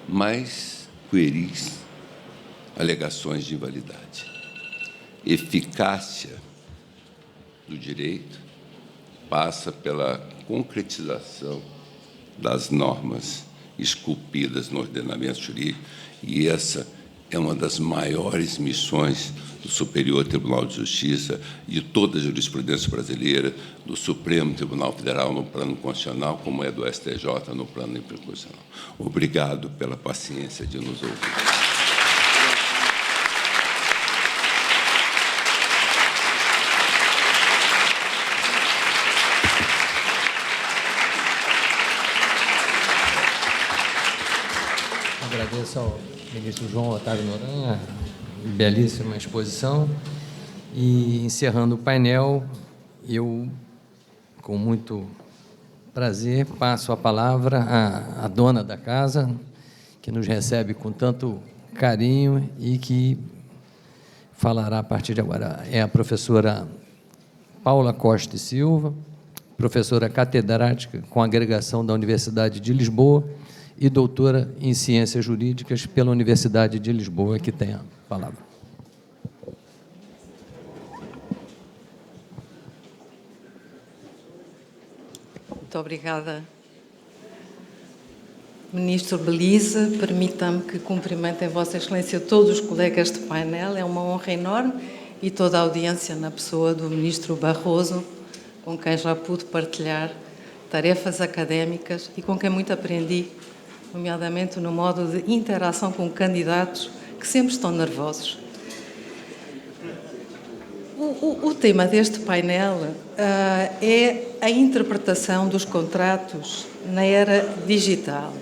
mais pueris alegações de invalidade. Eficácia do direito passa pela concretização das normas esculpidas no ordenamento jurídico, e essa é uma das maiores missões do Superior Tribunal de Justiça e de toda a jurisprudência brasileira, do Supremo Tribunal Federal no plano constitucional, como é do STJ no plano infraconstitucional. Obrigado pela paciência de nos ouvir. Agradeço ao ministro João Otávio Noronha, belíssima exposição. E, encerrando o painel, eu, com muito prazer, passo a palavra à dona da casa, que nos recebe com tanto carinho e que falará a partir de agora. É a professora Paula Costa e Silva, professora catedrática com agregação da Universidade de Lisboa e doutora em Ciências Jurídicas pela Universidade de Lisboa, que tem a palavra. Muito obrigada. Ministro Belize, permita-me que cumprimente em Vossa Excelência todos os colegas de painel, é uma honra enorme, e toda a audiência na pessoa do Ministro Barroso, com quem já pude partilhar tarefas académicas e com quem muito aprendi, nomeadamente no modo de interação com candidatos que sempre estão nervosos. O tema deste painel é a interpretação dos contratos na era digital.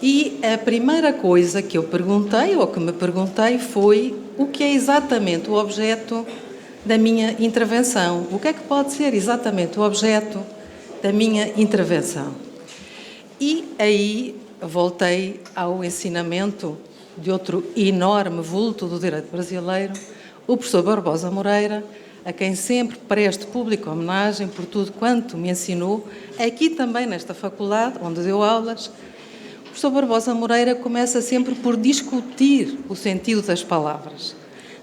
E a primeira coisa que eu perguntei, ou que me perguntei, foi o que é exatamente o objeto da minha intervenção. O que é que pode ser exatamente o objeto da minha intervenção? E aí voltei ao ensinamento de outro enorme vulto do direito brasileiro, o professor Barbosa Moreira, a quem sempre presto pública homenagem por tudo quanto me ensinou, aqui também nesta faculdade, onde deu aulas. O professor Barbosa Moreira começa sempre por discutir o sentido das palavras.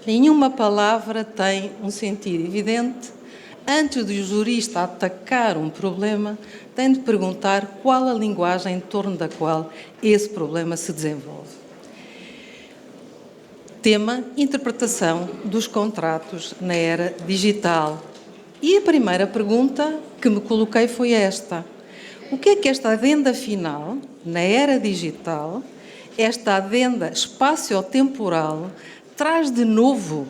Nenhuma palavra tem um sentido evidente. Antes de o jurista atacar um problema, tem de perguntar qual a linguagem em torno da qual esse problema se desenvolve. Tema: interpretação dos contratos na era digital. E a primeira pergunta que me coloquei foi esta: o que é que esta adenda final, na era digital, esta adenda espaço-temporal, traz de novo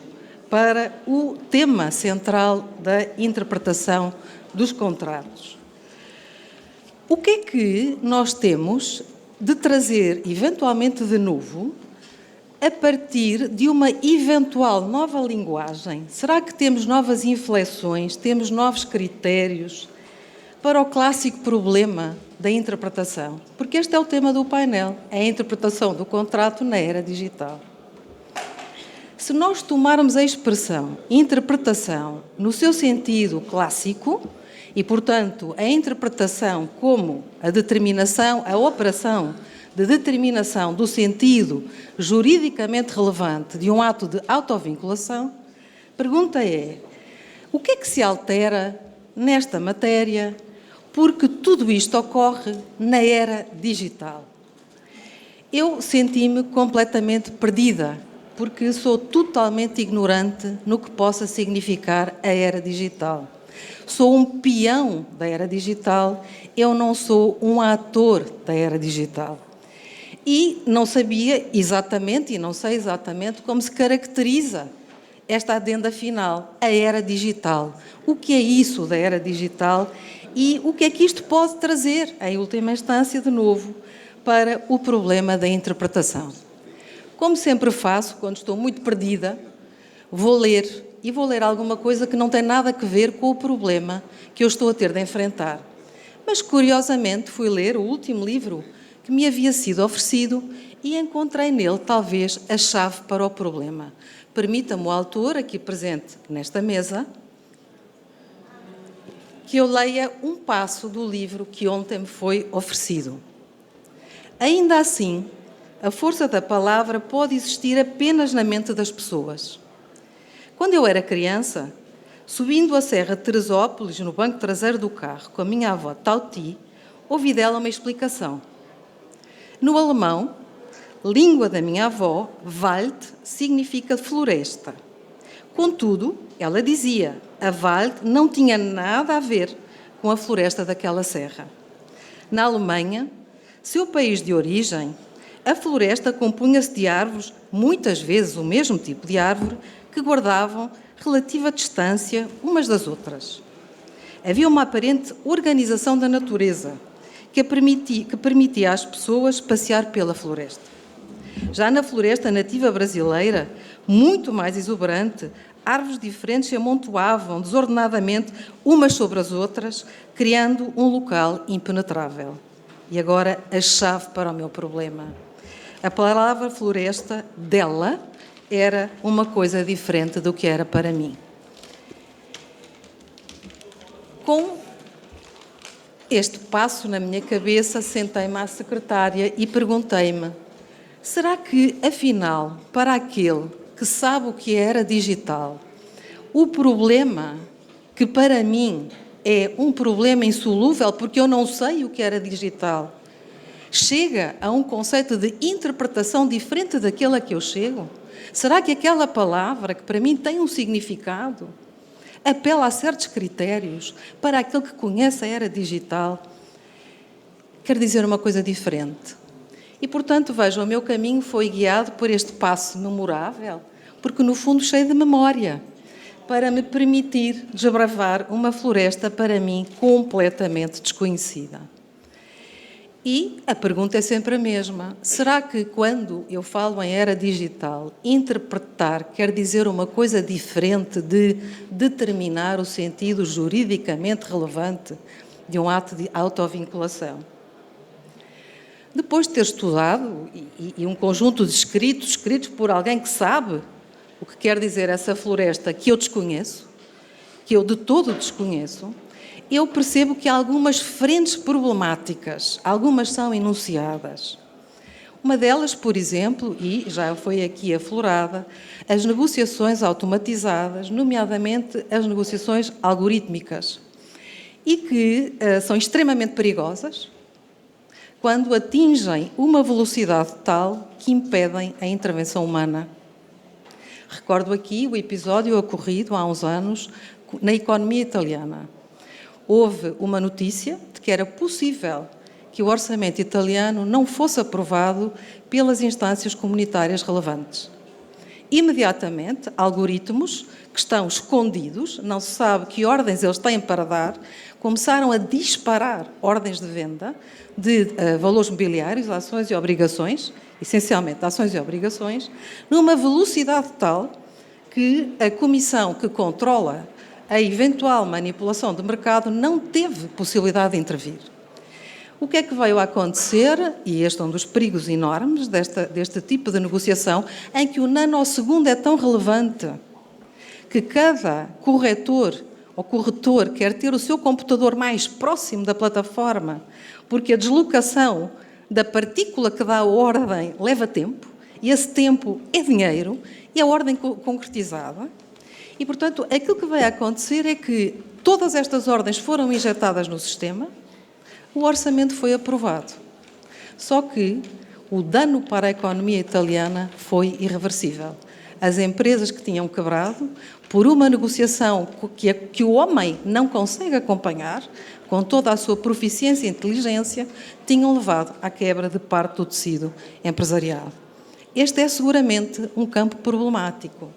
para o tema central da interpretação dos contratos? O que é que nós temos de trazer, eventualmente de novo, a partir de uma eventual nova linguagem? Será que temos novas inflexões, temos novos critérios para o clássico problema da interpretação? Porque este é o tema do painel, é a interpretação do contrato na era digital. Se nós tomarmos a expressão interpretação no seu sentido clássico, e, portanto, a interpretação como a determinação, a operação de determinação do sentido juridicamente relevante de um ato de autovinculação, a pergunta é: o que é que se altera nesta matéria porque tudo isto ocorre na era digital? Eu senti-me completamente perdida porque sou totalmente ignorante no que possa significar a era digital. Sou um peão da era digital, eu não sou um ator da era digital. E não sabia exatamente, e não sei exatamente, como se caracteriza esta adenda final, a era digital. O que é isso da era digital e o que é que isto pode trazer, em última instância, de novo, para o problema da interpretação. Como sempre faço, quando estou muito perdida, vou ler, e vou ler alguma coisa que não tem nada a ver com o problema que eu estou a ter de enfrentar. Mas, curiosamente, fui ler o último livro que me havia sido oferecido e encontrei nele, talvez, a chave para o problema. Permita-me o autor, aqui presente nesta mesa, que eu leia um passo do livro que ontem me foi oferecido. Ainda assim, a força da palavra pode existir apenas na mente das pessoas. Quando eu era criança, subindo a Serra de Teresópolis, no banco traseiro do carro, com a minha avó Tauti, ouvi dela uma explicação. No alemão, língua da minha avó, Wald significa floresta. Contudo, ela dizia, a Wald não tinha nada a ver com a floresta daquela serra. Na Alemanha, seu país de origem, a floresta compunha-se de árvores, muitas vezes o mesmo tipo de árvore, que guardavam relativa distância umas das outras. Havia uma aparente organização da natureza que permitia às pessoas passear pela floresta. Já na floresta nativa brasileira, muito mais exuberante, árvores diferentes se amontoavam desordenadamente umas sobre as outras, criando um local impenetrável. E agora a chave para o meu problema. A palavra floresta, dela, era uma coisa diferente do que era para mim. Com este passo na minha cabeça, sentei-me à secretária e perguntei-me: será que, afinal, para aquele que sabe o que era digital, o problema, que para mim é um problema insolúvel, porque eu não sei o que era digital, chega a um conceito de interpretação diferente daquele a que eu chego? Será que aquela palavra, que para mim tem um significado, apela a certos critérios para aquele que conhece a era digital? Quer dizer uma coisa diferente. E, portanto, vejam, o meu caminho foi guiado por este passo memorável, porque, no fundo, cheio de memória, para me permitir desbravar uma floresta, para mim, completamente desconhecida. E a pergunta é sempre a mesma. Será que, quando eu falo em era digital, interpretar quer dizer uma coisa diferente de determinar o sentido juridicamente relevante de um ato de autovinculação? Depois de ter estudado, e um conjunto de escritos por alguém que sabe o que quer dizer essa floresta que eu desconheço, que eu de todo desconheço, eu percebo que há algumas frentes problemáticas, algumas são enunciadas. Uma delas, por exemplo, e já foi aqui aflorada, as negociações automatizadas, nomeadamente as negociações algorítmicas, e que são extremamente perigosas quando atingem uma velocidade tal que impedem a intervenção humana. Recordo aqui o episódio ocorrido há uns anos na economia italiana. Houve uma notícia de que era possível que o orçamento italiano não fosse aprovado pelas instâncias comunitárias relevantes. Imediatamente, algoritmos que estão escondidos, não se sabe que ordens eles têm para dar, começaram a disparar ordens de venda de valores mobiliários, ações e obrigações, essencialmente ações e obrigações, numa velocidade tal que a comissão que controla a eventual manipulação de mercado não teve possibilidade de intervir. O que é que veio a acontecer, e este é um dos perigos enormes deste tipo de negociação, em que o nanosegundo é tão relevante que cada corretor ou corretor quer ter o seu computador mais próximo da plataforma, porque a deslocação da partícula que dá a ordem leva tempo, e esse tempo é dinheiro, e a ordem concretizada. E, portanto, aquilo que vai acontecer é que todas estas ordens foram injetadas no sistema, o orçamento foi aprovado. Só que o dano para a economia italiana foi irreversível. as empresas que tinham quebrado, por uma negociação que o homem não consegue acompanhar, com toda a sua proficiência e inteligência, tinham levado à quebra de parte do tecido empresarial. Este é seguramente um campo problemático.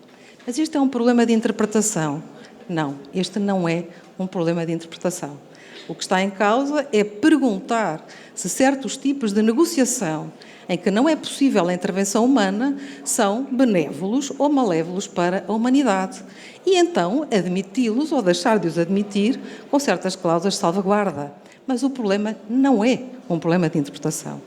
Mas isto é um problema de interpretação? Não, este não é um problema de interpretação. O que está em causa é perguntar se certos tipos de negociação em que não é possível a intervenção humana são benévolos ou malévolos para a humanidade. E então admiti-los ou deixar de os admitir com certas cláusulas de salvaguarda. Mas o problema não é um problema de interpretação.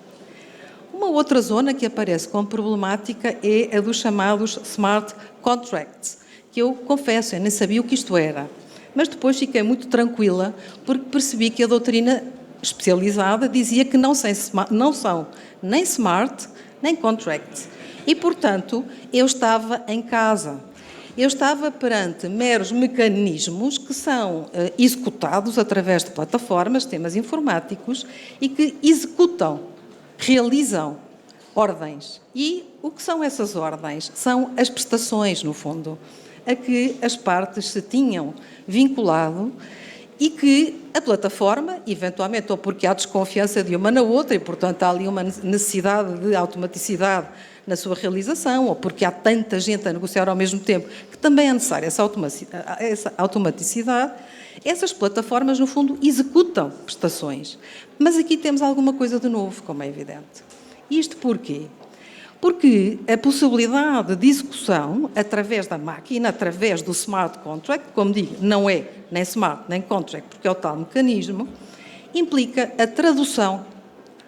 Uma outra zona que aparece como problemática é a dos chamados smart contracts, que eu confesso, eu nem sabia o que isto era. Mas depois fiquei muito tranquila, porque percebi que a doutrina especializada dizia que não são nem smart, nem contracts. E, portanto, eu estava em casa. Eu estava perante meros mecanismos que são executados através de plataformas, sistemas informáticos, e que executam, realizam ordens. E o que são essas ordens? São as prestações, no fundo, a que as partes se tinham vinculado e que a plataforma, eventualmente, ou porque há desconfiança de uma na outra e, portanto, há ali uma necessidade de automaticidade na sua realização, ou porque há tanta gente a negociar ao mesmo tempo, que também é necessária essa automaticidade, essas plataformas, no fundo, executam prestações. Mas aqui temos alguma coisa de novo, como é evidente. Isto porquê? Porque a possibilidade de execução através da máquina, através do smart contract, como digo, não é nem smart nem contract, porque é o tal mecanismo, implica a tradução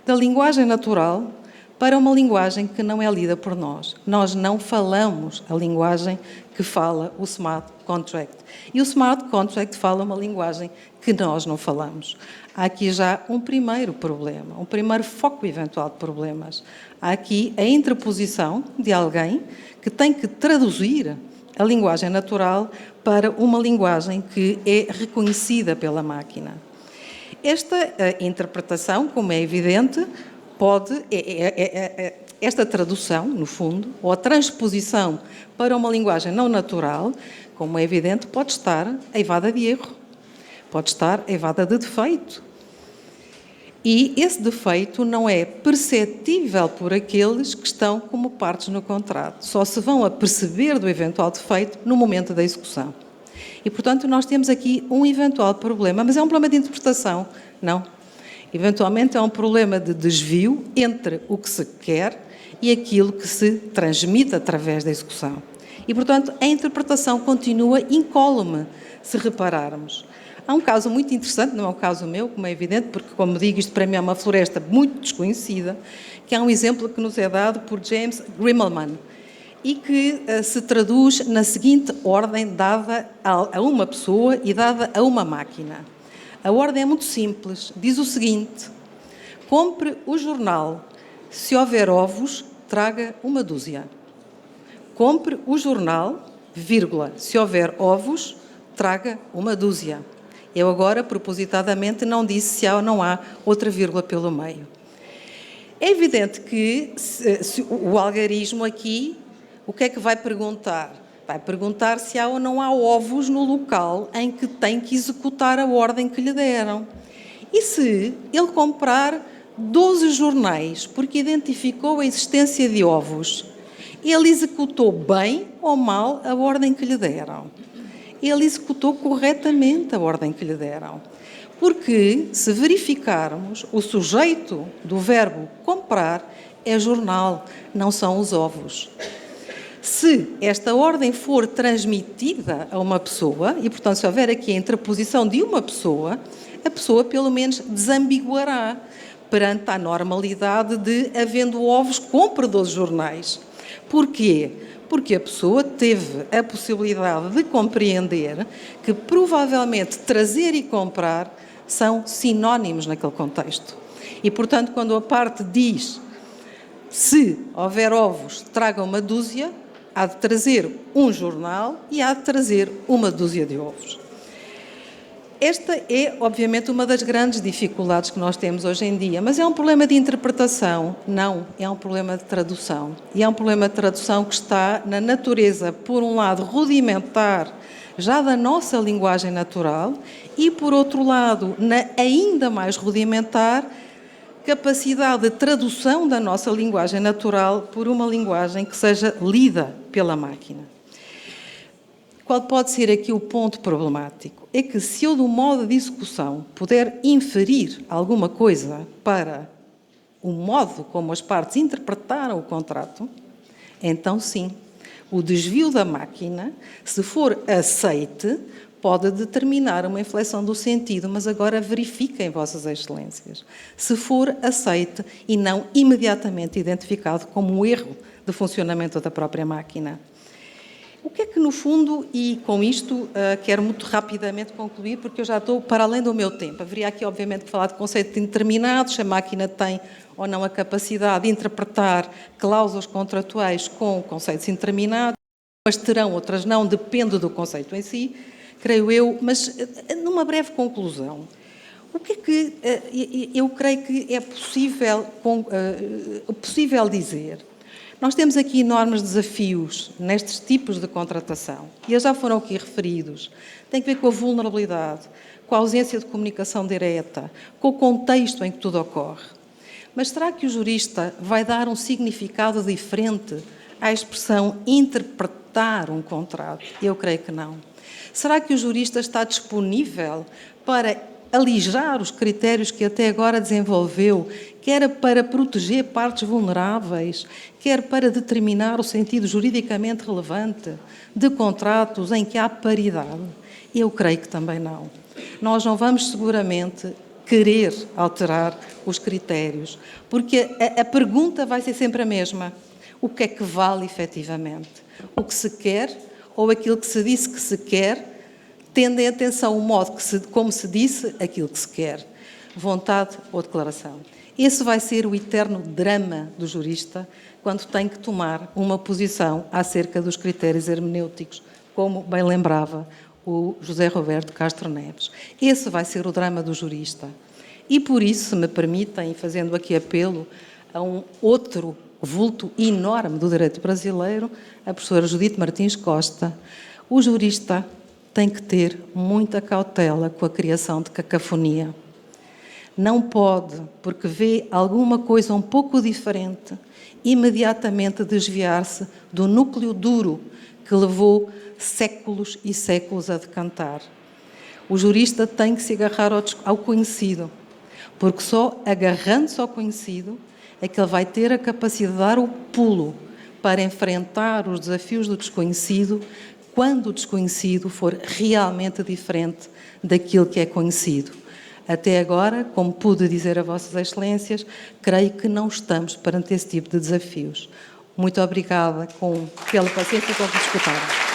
da linguagem natural para uma linguagem que não é lida por nós. Nós não falamos a linguagem que fala o smart contract. E o smart contract fala uma linguagem que nós não falamos. Há aqui já um primeiro problema, um primeiro foco eventual de problemas. Há aqui a interposição de alguém que tem que traduzir a linguagem natural para uma linguagem que é reconhecida pela máquina. Esta interpretação, como é evidente, esta tradução, no fundo, ou a transposição para uma linguagem não natural, como é evidente, pode estar eivada de erro, pode estar eivada de defeito. E esse defeito não é perceptível por aqueles que estão como partes no contrato. Só se vão a perceber do eventual defeito no momento da execução. E, portanto, nós temos aqui um eventual problema, mas é um problema de interpretação, não. Eventualmente é um problema de desvio entre o que se quer e aquilo que se transmite através da execução. E, portanto, a interpretação continua incólume, se repararmos. Há um caso muito interessante, não é um caso meu, como é evidente, porque, como digo, isto para mim é uma floresta muito desconhecida, que é um exemplo que nos é dado por James Grimmelman e que se traduz na seguinte ordem dada a uma pessoa e dada a uma máquina. A ordem é muito simples, diz o seguinte: compre o jornal, se houver ovos, traga uma dúzia. Compre o jornal, vírgula, se houver ovos, traga uma dúzia. Eu agora, propositadamente, não disse se há ou não há outra vírgula pelo meio. É evidente que o algarismo aqui, o que é que vai perguntar? Vai perguntar se há ou não há ovos no local em que tem que executar a ordem que lhe deram. E se ele comprar 12 jornais porque identificou a existência de ovos, ele executou bem ou mal a ordem que lhe deram? Ele executou corretamente a ordem que lhe deram. Porque, se verificarmos, o sujeito do verbo comprar é jornal, não são os ovos. Se esta ordem for transmitida a uma pessoa, e, portanto, se houver aqui a interposição de uma pessoa, a pessoa, pelo menos, desambiguará perante a normalidade de, havendo ovos, compre 12 jornais. Porquê? Porque a pessoa teve a possibilidade de compreender que, provavelmente, trazer e comprar são sinónimos naquele contexto. E, portanto, quando a parte diz se houver ovos, traga uma dúzia, há de trazer um jornal e há de trazer uma dúzia de ovos. Esta é, obviamente, uma das grandes dificuldades que nós temos hoje em dia, mas é um problema de interpretação, não, é um problema de tradução. E é um problema de tradução que está na natureza, por um lado, rudimentar, já da nossa linguagem natural, e, por outro lado, na ainda mais rudimentar capacidade de tradução da nossa linguagem natural por uma linguagem que seja lida pela máquina. Qual pode ser aqui o ponto problemático? É que se eu, do modo de execução, puder inferir alguma coisa para o modo como as partes interpretaram o contrato, então sim, o desvio da máquina, se for aceite, pode determinar uma inflexão do sentido, mas agora verifiquem, Vossas Excelências, se for aceite e não imediatamente identificado como um erro de funcionamento da própria máquina. O que é que, no fundo, e com isto quero muito rapidamente concluir, porque eu já estou para além do meu tempo. Haveria aqui, obviamente, que falar de conceitos indeterminados, se a máquina tem ou não a capacidade de interpretar cláusulas contratuais com conceitos indeterminados, umas terão, outras não, depende do conceito em si, creio eu, mas numa breve conclusão. O que é que eu creio que é possível dizer? Nós temos aqui enormes desafios nestes tipos de contratação, e eles já foram aqui referidos. Tem que ver com a vulnerabilidade, com a ausência de comunicação direta, com o contexto em que tudo ocorre. Mas será que o jurista vai dar um significado diferente à expressão interpretar um contrato? Eu creio que não. Será que o jurista está disponível para alijar os critérios que até agora desenvolveu, quer para proteger partes vulneráveis, quer para determinar o sentido juridicamente relevante de contratos em que há paridade? Eu creio que também não. Nós não vamos seguramente querer alterar os critérios, porque a pergunta vai ser sempre a mesma. O que é que vale efetivamente? O que se quer ou aquilo que se disse que se quer, tendo em atenção o modo como se disse aquilo que se quer, vontade ou declaração. Esse vai ser o eterno drama do jurista quando tem que tomar uma posição acerca dos critérios hermenêuticos, como bem lembrava o José Roberto Castro Neves. Esse vai ser o drama do jurista. E por isso, se me permitem, fazendo aqui apelo a um outro vulto enorme do direito brasileiro, a professora Judite Martins Costa, o jurista tem que ter muita cautela com a criação de cacofonia. Não pode, porque vê alguma coisa um pouco diferente, imediatamente desviar-se do núcleo duro que levou séculos e séculos a decantar. O jurista tem que se agarrar ao conhecido, porque só agarrando-se ao conhecido é que ele vai ter a capacidade de dar o pulo para enfrentar os desafios do desconhecido, quando o desconhecido for realmente diferente daquilo que é conhecido. Até agora, como pude dizer a Vossas Excelências, creio que não estamos perante esse tipo de desafios. Muito obrigada pela paciência com que me escutaram.